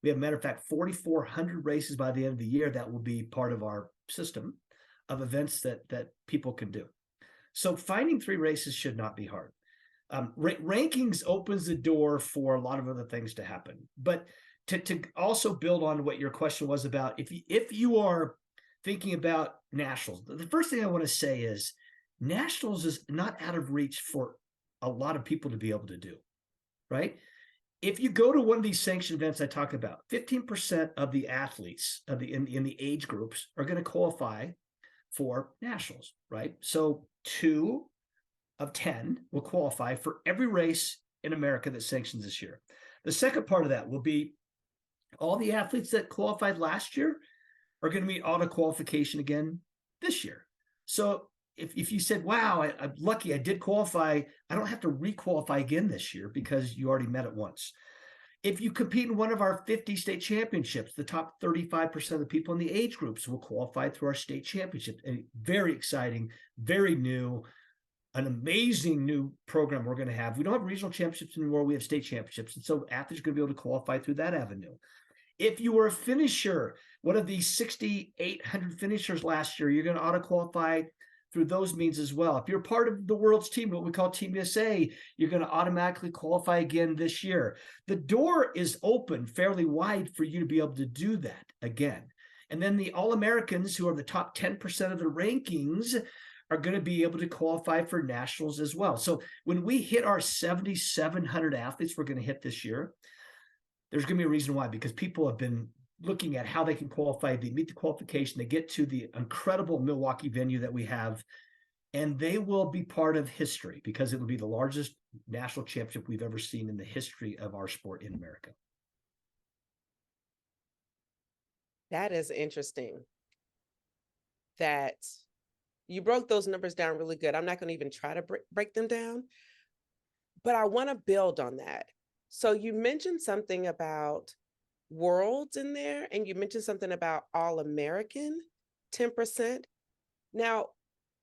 We have, matter of fact, 4,400 races by the end of the year that will be part of our system of events that people can do. So finding 3 races should not be hard. Rankings opens the door for a lot of other things to happen. But to also build on what your question was about, if you are thinking about nationals, the first thing I want to say is nationals is not out of reach for a lot of people to be able to do. right? If you go to one of these sanctioned events I talked about, 15% of the athletes in the age groups are going to qualify for nationals, right? So 2 of 10 will qualify for every race in America that sanctions this year. The second part of that will be all the athletes that qualified last year are going to meet auto qualification again this year. So if you said, wow, I'm lucky I did qualify, I don't have to re-qualify again this year because you already met it once. If you compete in one of our 50 state championships, the top 35% of the people in the age groups will qualify through our state championship. And very exciting, very new, an amazing new program we're going to have. We don't have regional championships anymore. We have state championships. And so athletes are going to be able to qualify through that avenue. If you were a finisher, one of these 6,800 finishers last year, you're going to auto qualify through those means as well. If you're part of the world's team, what we call Team USA, you're going to automatically qualify again this year. The door is open fairly wide for you to be able to do that again. And then the All-Americans, who are the top 10% of the rankings, are going to be able to qualify for nationals as well. So when we hit our 7,700 athletes we're going to hit this year, there's going to be a reason why, because people have been looking at how they can qualify. They meet the qualification, they get to the incredible Milwaukee venue that we have, and they will be part of history because it will be the largest national championship we've ever seen in the history of our sport in America. That is interesting that you broke those numbers down really good. I'm not going to even try to break them down, but I want to build on that. So you mentioned something about worlds in there, and you mentioned something about All-American, 10%. Now,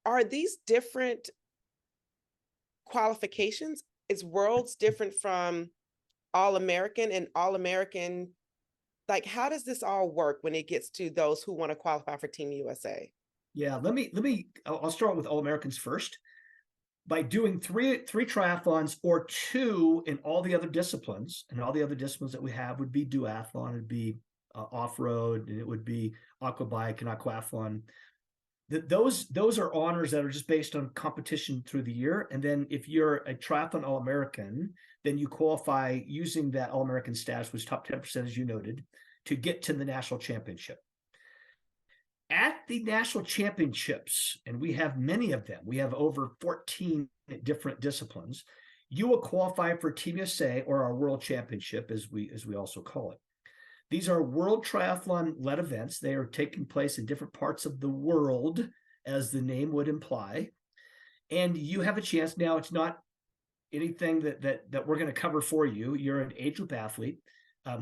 are these different qualifications? Is worlds different from All-American, and All-American, like, how does this all work when it gets to those who want to qualify for Team USA? Yeah, I'll start with All-Americans first. By doing three triathlons or 2 in all the other disciplines, and all the other disciplines that we have would be duathlon, it'd be off-road, and it would be aquabike and aquathlon. Those are honors that are just based on competition through the year. And then if you're a triathlon All-American, then you qualify using that All-American status, which is top 10%, as you noted, to get to the national championship. At the national championships, and we have many of them, we have over 14 different disciplines, you will qualify for Team USA, or our World Championship, as we also call it. These are world triathlon-led events. They are taking place in different parts of the world, as the name would imply. And you have a chance. Now, it's not anything that we're going to cover for you. You're an age group athlete.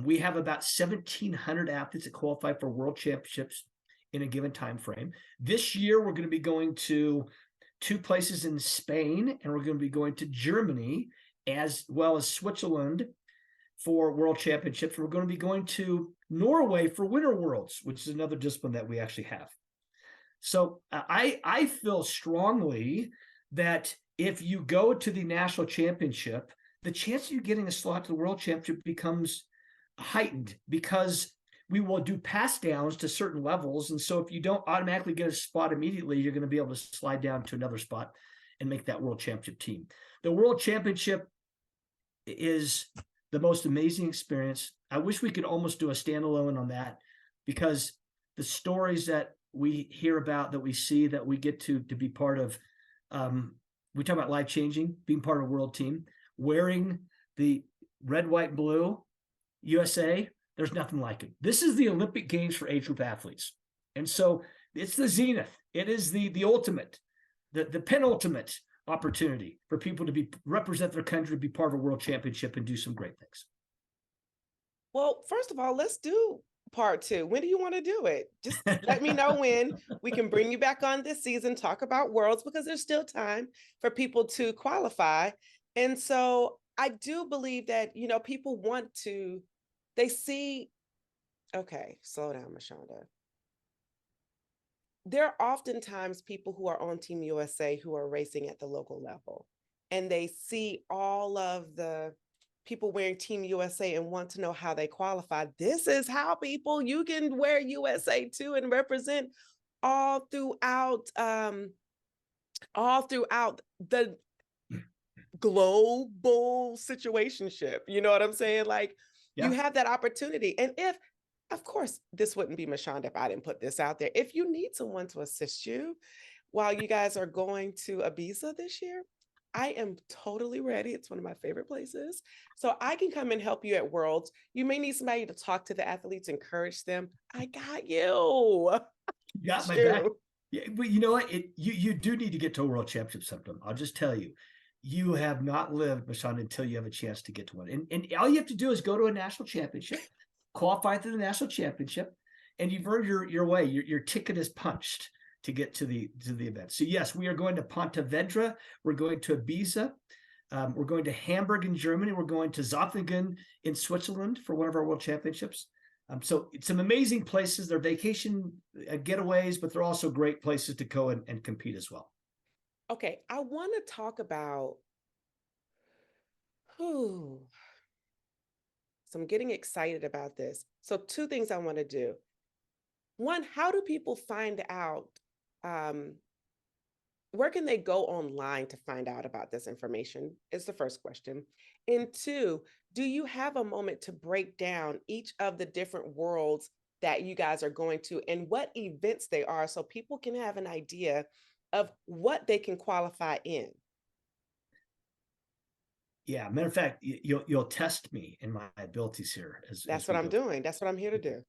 We have about 1,700 athletes that qualify for world championships in a given time frame. This year, we're going to be going to 2 places in Spain, and we're going to be going to Germany as well as Switzerland for world championships. We're going to be going to Norway for Winter Worlds, which is another discipline that we actually have. So I feel strongly that if you go to the national championship, the chance of you getting a slot to the world championship becomes heightened, because we will do pass downs to certain levels. And so if you don't automatically get a spot immediately, you're going to be able to slide down to another spot and make that world championship team. The world championship is the most amazing experience. I wish we could almost do a standalone on that, because the stories that we hear about, that we see, that we get to be part of, we talk about life-changing, being part of a world team, wearing the red, white, and blue USA. There's nothing like it. This is the Olympic Games for age group athletes. And so it's the zenith. It is the ultimate, the penultimate opportunity for people to represent their country, to be part of a world championship and do some great things. Well, first of all, let's do part 2. When do you want to do it? Just let me know when. We can bring you back on this season, talk about worlds, because there's still time for people to qualify. And so I do believe that, people want to, they see, okay, slow down, Mashonda. There are oftentimes people who are on Team USA who are racing at the local level, and they see all of the people wearing Team USA and want to know how they qualify. This is how you can wear USA too and represent all throughout the global situationship. You know what I'm saying? Like you Yeah. have that opportunity. And if, of course, this wouldn't be Mashonda if I didn't put this out there. If you need someone to assist you while you guys are going to Ibiza this year, I am totally ready. It's one of my favorite places. So I can come and help you at Worlds. You may need somebody to talk to the athletes, encourage them. I got you. You got my back. Shoot. Yeah, but you know what? You do need to get to a world championship sometime. I'll just tell you, you have not lived, Mashan, until you have a chance to get to one. And all you have to do is go to a national championship, qualify for the national championship, and you've earned your way. Your ticket is punched to get to the event. So yes, we are going to Pontevedra. We're going to Ibiza. We're going to Hamburg in Germany. We're going to Zofingen in Switzerland for one of our world championships. So it's some amazing places. They're vacation getaways, but they're also great places to go and compete as well. Okay, I want to talk about so I'm getting excited about this. So two things I want to do. One, how do people find out? Where can they go online to find out about this information is the first question. And two, do you have a moment to break down each of the different worlds that you guys are going to and what events they are so people can have an idea of what they can qualify in? Yeah, matter of fact, you'll test me in my abilities here. That's what I'm doing. That's what I'm here to do.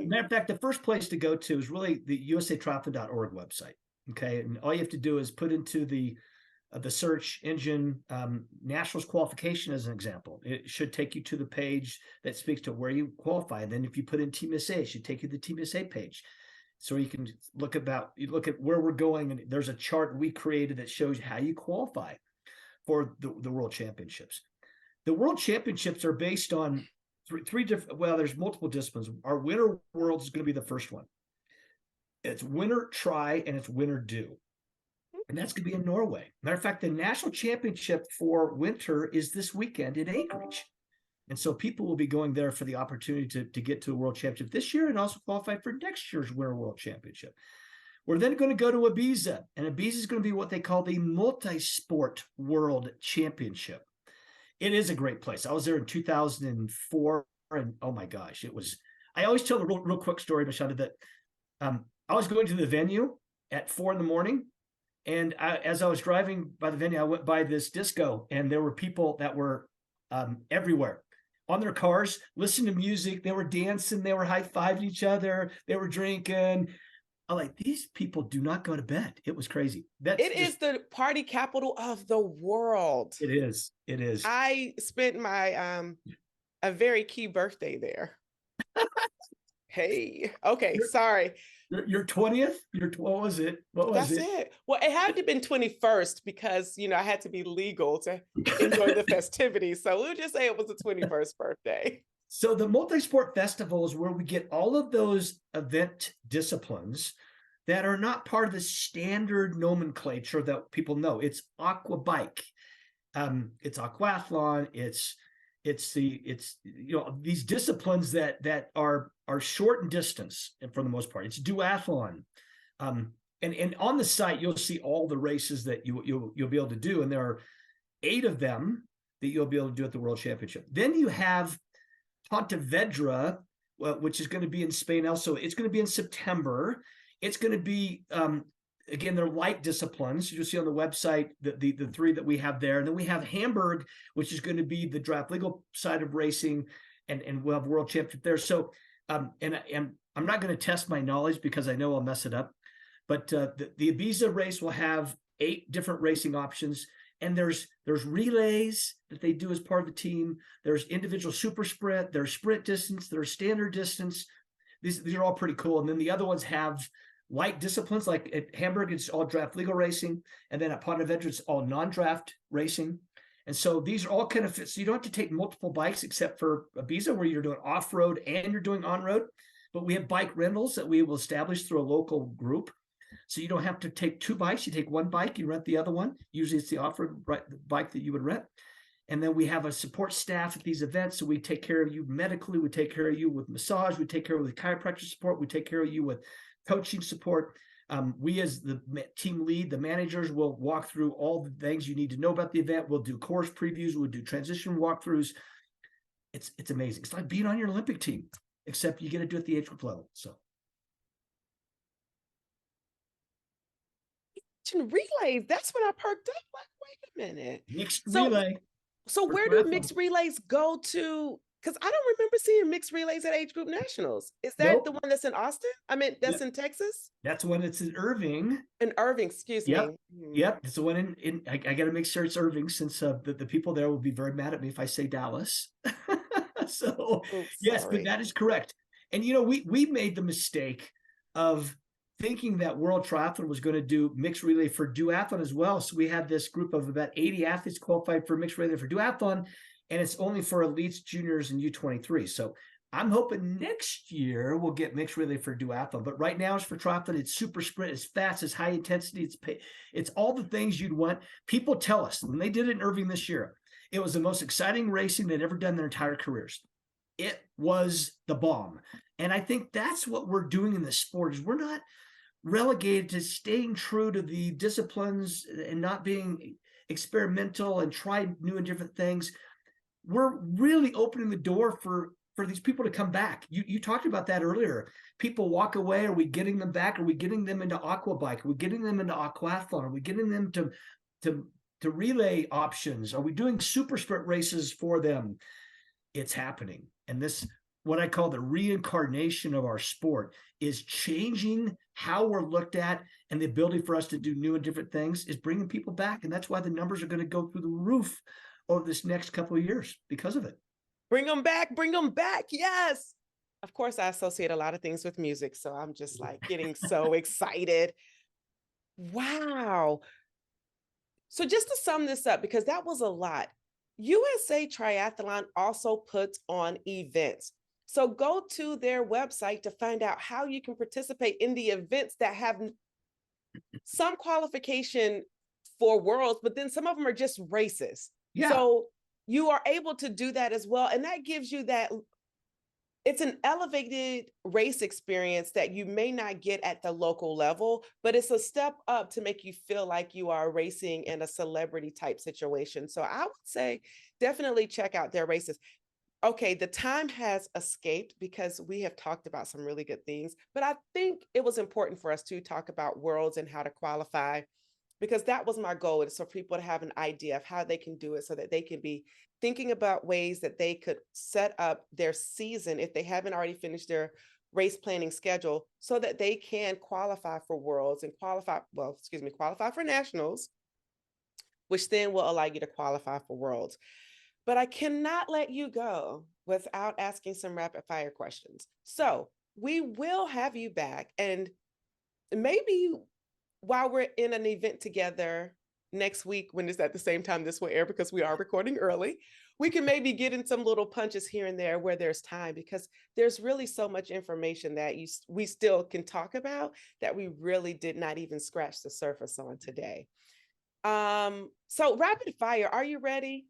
Matter of fact, the first place to go to is really the usatriathlon.org website. Okay, and all you have to do is put into the search engine nationals qualification as an example. It should take you to the page that speaks to where you qualify. And then if you put in Team USA, it should take you to the Team USA page. So you can look at where we're going, and there's a chart we created that shows how you qualify for the World Championships. The World Championships are based on three different, well, there's multiple disciplines. Our Winter Worlds is going to be the first one. It's winter try and it's winter do. And that's going to be in Norway. Matter of fact, the national championship for winter is this weekend in Anchorage. And so people will be going there for the opportunity to get to a world championship this year and also qualify for next year's Winter World Championship. We're then going to go to Ibiza, and Ibiza is going to be what they call the multi-sport world championship. It is a great place. I was there in 2004, and oh my gosh, it was. I always tell a real quick story, Mashonda, that I was going to the venue at 4 a.m, and as I was driving by the venue, I went by this disco, and there were people that were everywhere on their cars, listening to music. They were dancing, they were high-fiving each other, they were drinking. I'm like, these people do not go to bed. It was crazy. It is the party capital of the world. It is. It is. I spent my a very key birthday there. Hey, okay, sorry. Your 20th? What was it? What was That's it? Well, it had to have been 21st because, I had to be legal to enjoy the festivities. So we'll just say it was the 21st birthday. So the multi-sport festival is where we get all of those event disciplines that are not part of the standard nomenclature that people know. It's aqua bike, it's aquathlon, it's these disciplines that are short in distance, and for the most part, it's duathlon. And on the site you'll see all the races that you'll be able to do, and there are 8 of them that you'll be able to do at the World Championship. Then you have Pontevedra, which is going to be in Spain also. It's going to be in September. It's going to be, again, they're light disciplines. You'll see on the website the 3 that we have there. And then we have Hamburg, which is going to be the draft legal side of racing, and we'll have World Championship there. So, and I'm not going to test my knowledge because I know I'll mess it up. But the Ibiza race will have 8 different racing options. And there's relays that they do as part of the team. There's individual super sprint, there's sprint distance, there's standard distance. These are all pretty cool. And then the other ones have light disciplines, like at Hamburg, it's all draft legal racing. And then at Pontevedra, it's all non-draft racing. And so these are all kind of fit. So you don't have to take multiple bikes except for Ibiza, where you're doing off-road and you're doing on-road. But we have bike rentals that we will establish through a local group. So you don't have to take 2 bikes. You take 1 bike, you rent the other one. Usually it's the off-road bike that you would rent. And then we have a support staff at these events. So we take care of you medically. We take care of you with massage. We take care of you with chiropractic support. We take care of you with coaching support. We as the team lead, the managers will walk through all the things you need to know about the event. We'll do course previews. We'll do transition walkthroughs. It's amazing. It's like being on your Olympic team, except you get to do it at the age group level. So relays. That's when I perked up. Like, wait a minute. mixed So, relay. So where do mixed relays go to? Because I don't remember seeing mixed relays at Age Group Nationals. Is that the one that's in Austin? I mean, that's in Texas? That's when it's in Irving. In Irving, excuse me. Yep. It's the one in I got to make sure it's Irving, since the people there will be very mad at me if I say Dallas. So, yes, but that is correct. And, we made the mistake of thinking that World Triathlon was going to do mixed relay for duathlon as well. So we had this group of about 80 athletes qualified for mixed relay for duathlon, and it's only for elites, juniors, and U23. So I'm hoping next year we'll get mixed relay for duathlon. But right now it's for triathlon. It's super sprint, it's fast, it's high intensity, it's all the things you'd want. People tell us when they did it in Irving this year, it was the most exciting racing they'd ever done in their entire careers. It was the bomb. And I think that's what we're doing in this sport, is we're not relegated to staying true to the disciplines and not being experimental and try new and different things. We're really opening the door for these people to come back. You talked about that earlier. People walk away. Are we getting them back? Are we getting them into aqua bike? Are we getting them into aquathlon? Are we getting them to relay options? Are we doing super sprint races for them? It's happening. And this, what I call the reincarnation of our sport, is changing how we're looked at, and the ability for us to do new and different things is bringing people back. And that's why the numbers are going to go through the roof over this next couple of years because of it. Bring them back. Bring them back. Yes. Of course, I associate a lot of things with music, so I'm just like getting so excited. Wow. So just to sum this up, because that was a lot, USA Triathlon also puts on events. So go to their website to find out how you can participate in the events that have some qualification for worlds, but then some of them are just races. Yeah. So you are able to do that as well. And that gives you that, it's an elevated race experience that you may not get at the local level, but it's a step up to make you feel like you are racing in a celebrity type situation. So I would say definitely check out their races. Okay, the time has escaped because we have talked about some really good things, but I think it was important for us to talk about worlds and how to qualify, because that was my goal, is for people to have an idea of how they can do it so that they can be thinking about ways that they could set up their season if they haven't already finished their race planning schedule, so that they can qualify for worlds and qualify for nationals, which then will allow you to qualify for worlds. But I cannot let you go without asking some rapid fire questions. So we will have you back, and maybe while we're in an event together next week, when it's at the same time this will air, because we are recording early, we can maybe get in some little punches here and there where there's time, because there's really so much information that we still can talk about that we really did not even scratch the surface on today. So rapid fire, are you ready?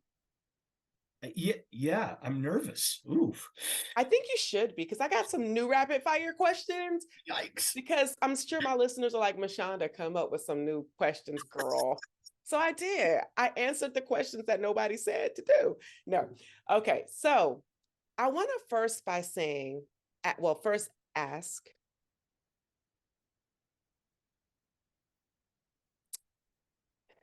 Yeah, I'm nervous. Oof. I think you should be, because I got some new rapid fire questions. Yikes. Because I'm sure my listeners are like, Mashonda, come up with some new questions, girl. So I did. I answered the questions that nobody said to do. No. Okay. So I want to first ask.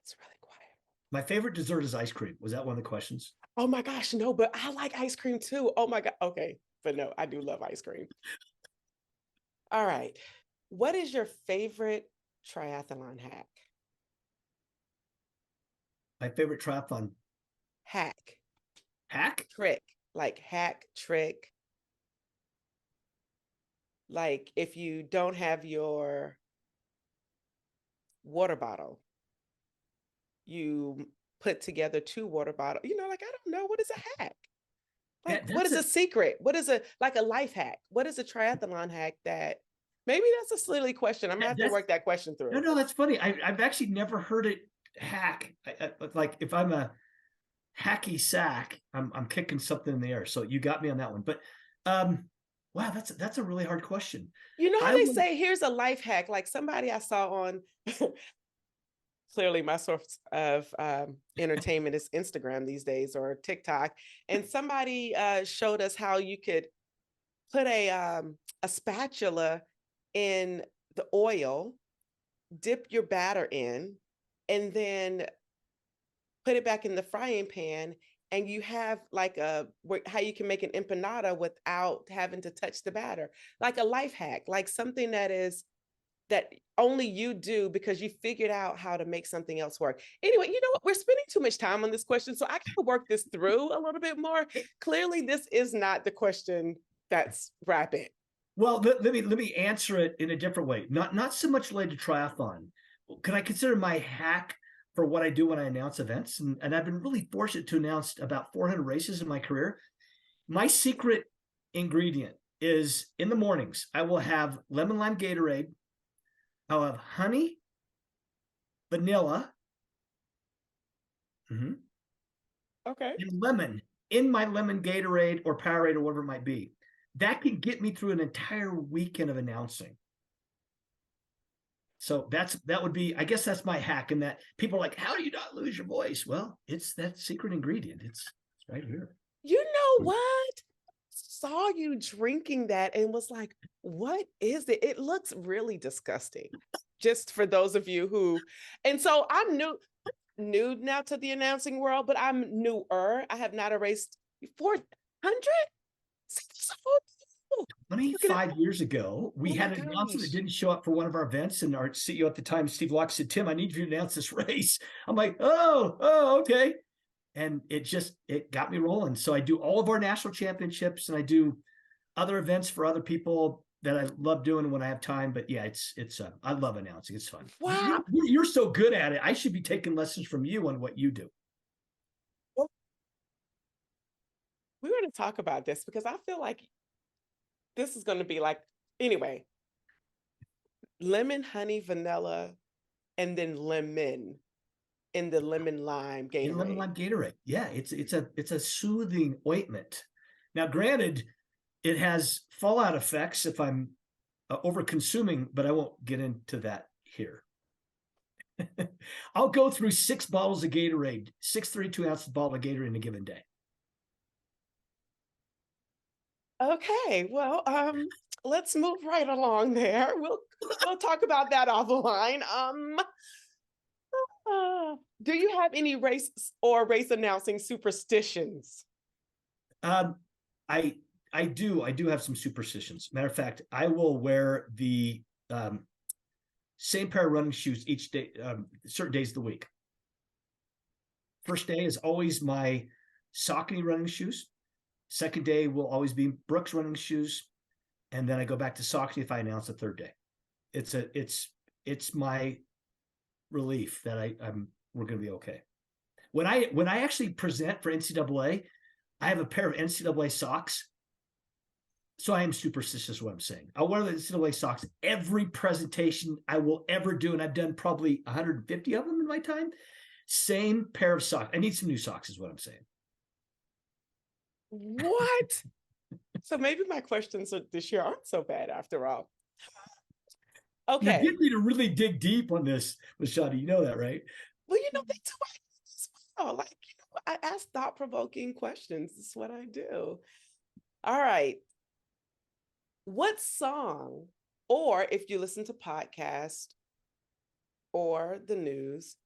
It's really quiet. My favorite dessert is ice cream. Was that one of the questions? Oh my gosh, no, but I like ice cream too. Oh my God. Okay. But no, I do love ice cream. All right. What is your favorite triathlon hack? My favorite triathlon hack. Trick. Like hack, trick. Like if you don't have your water bottle, you put together 2 water bottles. I don't know. What is a hack? Like, what is a secret? What is a life hack? What is a triathlon hack that, maybe that's a silly question. I'm gonna have to work that question through. No, that's funny. I've actually never heard it hack. Like if I'm a hacky sack, I'm kicking something in the air. So you got me on that one. But Wow, that's a really hard question. You know how I they would, say, here's a life hack, like somebody I saw on clearly my source of entertainment is Instagram these days or TikTok. And somebody showed us how you could put a spatula in the oil, dip your batter in, and then put it back in the frying pan. And you have like how you can make an empanada without having to touch the batter, like a life hack, like something that only you do because you figured out how to make something else work. Anyway, you know what? We're spending too much time on this question, so I can work this through a little bit more. Clearly, this is not the question that's rapid. well, let me answer it in a different way. Not so much related to triathlon. Could I consider my hack for what I do when I announce events? And I've been really fortunate to announce about 400 races in my career. My secret ingredient is in the mornings, I will have lemon lime Gatorade. I'll have honey, vanilla, and Okay. lemon in my lemon Gatorade or Powerade or whatever it might be. That can get me through an entire weekend of announcing. So that would be, I guess that's my hack. And that people are like, how do you not lose your voice? Well, it's that secret ingredient. It's right here. You know what? Saw you drinking that and was like, what is it? It looks really disgusting. Just for those of you who, and so I'm new now to the announcing world, but I'm newer. I have not erased 400. 25 years ago, we Oh my had an announcement that gosh. didn't show up for one of our events, and our CEO at the time, Steve Locke, said, Tim, I need you to announce this race. I'm like, oh, okay. And it got me rolling. So I do all of our national championships, and I do other events for other people that I love doing when I have time. But yeah, it's I love announcing. It's fun. Wow. You're so good at it. I should be taking lessons from you on what you do. Well, we want to talk about this because I feel like this is going to be like, anyway, lemon, honey, vanilla, and then lemon in the lemon lime In lemon Gatorade. lime Gatorade. Yeah, it's a soothing ointment. Now, granted, it has fallout effects if I'm over consuming, but I won't get into that here. I'll go through 6 bottles of Gatorade, 6 32-ounce bottle of Gatorade in a given day. Okay, well, let's move right along there. We'll talk about that offline. Do you have any race or race announcing superstitions? Um, I I do have some superstitions. Matter of fact, I will wear the same pair of running shoes each day, certain days of the week. First day is always my Saucony running shoes. Second day will always be Brooks running shoes, and then I go back to Saucony if I announce the third day. It's my relief that we're going to be okay. When I actually present for NCAA, I have a pair of NCAA socks. So I am superstitious, what I'm saying. I'll wear the NCAA socks every presentation I will ever do, and I've done probably 150 of them in my time. Same pair of socks. I need some new socks, is what I'm saying. What? So maybe my questions this year aren't so bad after all. Okay. You get me to really dig deep on this, Mashadi. You know that, right? Well, they do as well. Like, I ask thought-provoking questions. This is what I do. All right. What song, or if you listen to podcasts or the news,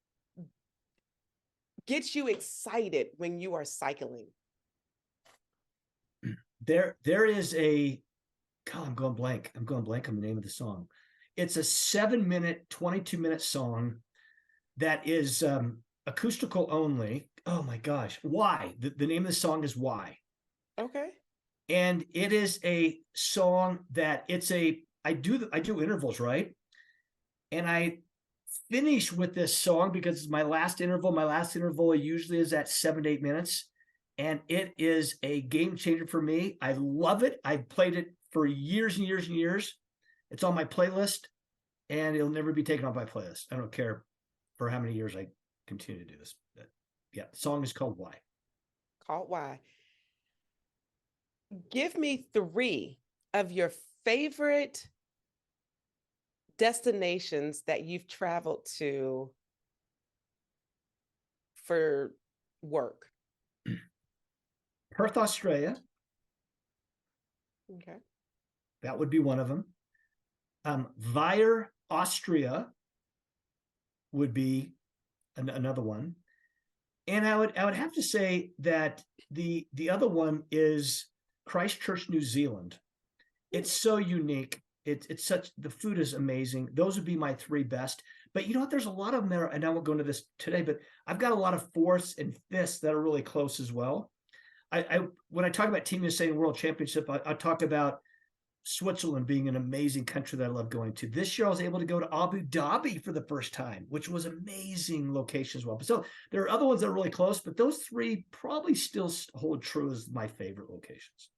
gets you excited when you are cycling? There is God, I'm going blank on the name of the song. It's a 7-minute, 22-minute song that is acoustical only. Oh my gosh. Why? The name of the song is Why. Okay. And it is a song that I do intervals, right? And I finish with this song because it's my last interval. My last interval usually is at 7 to 8 minutes. And it is a game changer for me. I love it. I've played it for years and years and years. It's on my playlist, and it'll never be taken off my playlist. I don't care for how many years I continue to do this. But yeah, the song is called Why. Called Why. Give me 3 of your favorite destinations that you've traveled to for work? Perth, Australia. Okay. That would be one of them. Weyer, Austria would be another one. And I would have to say that the other one is Christchurch, New Zealand. It's so unique. It's such, the food is amazing. Those would be my three best. But you know what? There's a lot of them there, and I won't go into this today, but I've got a lot of fourths and fifths that are really close as well. When I talk about Team USA and World Championship, I talk about Switzerland being an amazing country that I love going to. This year, I was able to go to Abu Dhabi for the first time, which was amazing location as well. So there are other ones that are really close, but those three probably still hold true as my favorite locations.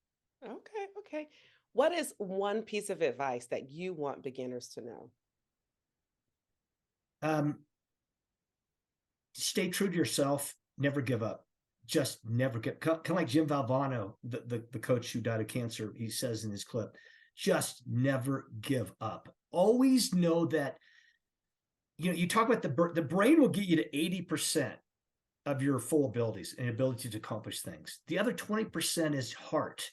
Okay. What is one piece of advice that you want beginners to know? Stay true to yourself. Never give up. Just never get, kind of like Jim Valvano, the coach who died of cancer, he says in his clip, just never give up. Always know that, you talk about the brain will get you to 80% of your full abilities and ability to accomplish things. The other 20% is heart.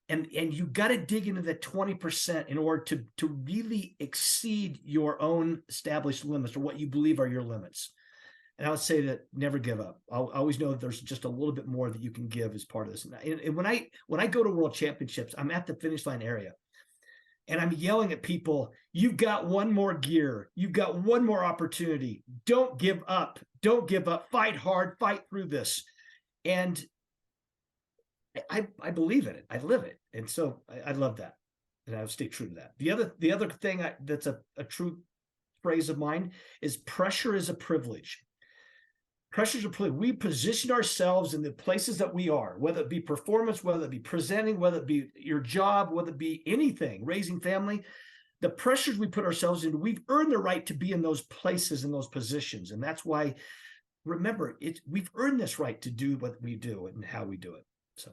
And you got to dig into the 20% in order to really exceed your own established limits, or what you believe are your limits. And I would say that never give up. I'll always know that there's just a little bit more that you can give as part of this. And when I go to World Championships, I'm at the finish line area, and I'm yelling at people, you've got one more gear. You've got one more opportunity. Don't give up. Don't give up. Fight hard. Fight through this. And I believe in it. I live it. And so I love that. And I'll stay true to that. The other thing that's a true phrase of mine is pressure is a privilege. Pressure is a privilege. We position ourselves in the places that we are, whether it be performance, whether it be presenting, whether it be your job, whether it be anything, raising family. The pressures we put ourselves into, we've earned the right to be in those places, in those positions. And that's why, remember, we've earned this right to do what we do and how we do it. So.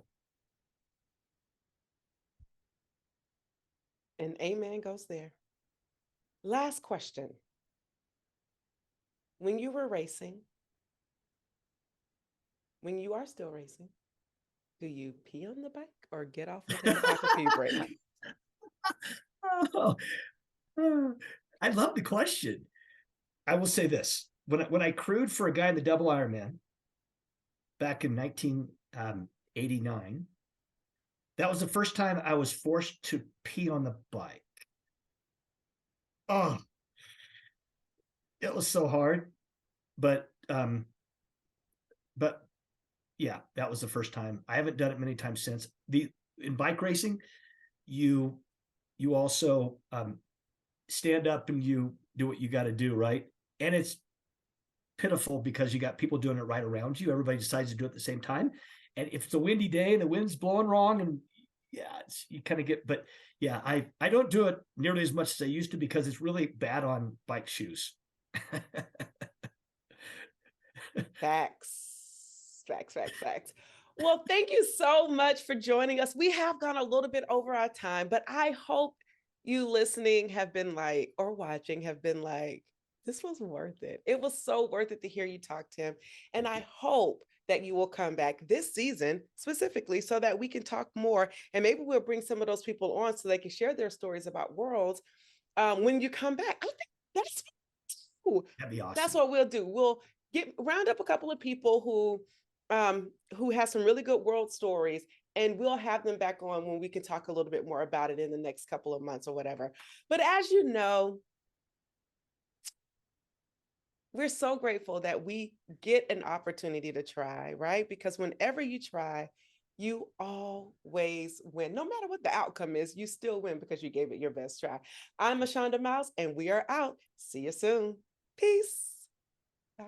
And amen goes there. Last question. When you were racing, when you are still racing, do you pee on the bike or get off and take a pee break? I love the question. I will say this. When I crewed for a guy in the double Ironman back in 1989, that was the first time I was forced to pee on the bike. Oh, it was so hard, but yeah, that was the first time. I haven't done it many times since. In bike racing, you also stand up and you do what you got to do, right? And it's pitiful because you got people doing it right around you. Everybody decides to do it at the same time. And if it's a windy day and the wind's blowing wrong, and you kind of get, but yeah, I don't do it nearly as much as I used to because it's really bad on bike shoes. Facts. Well, thank you so much for joining us. We have gone a little bit over our time, but I hope you listening have been like, or watching have been like, this was worth it. It was so worth it to hear you talk, Tim. And I hope that you will come back this season specifically so that we can talk more. And maybe we'll bring some of those people on so they can share their stories about Worlds when you come back. I think that'd be awesome. That's what we'll do. We'll round up a couple of people who have some really good World stories, and we'll have them back on when we can talk a little bit more about it in the next couple of months or whatever. But as you know, we're so grateful that we get an opportunity to try, right? Because whenever you try, you always win. No matter what the outcome is, you still win because you gave it your best try. I'm Mashonda Mouse, and we are out. See you soon. Peace. Bye.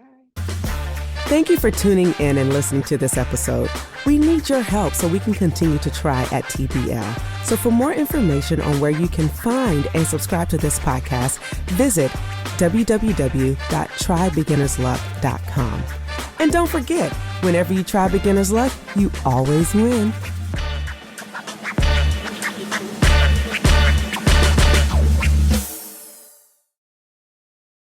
Thank you for tuning in and listening to this episode. We need your help so we can continue to try at TBL. So for more information on where you can find and subscribe to this podcast, visit www.trybeginnersluck.com. And don't forget, whenever you try beginner's luck, you always win.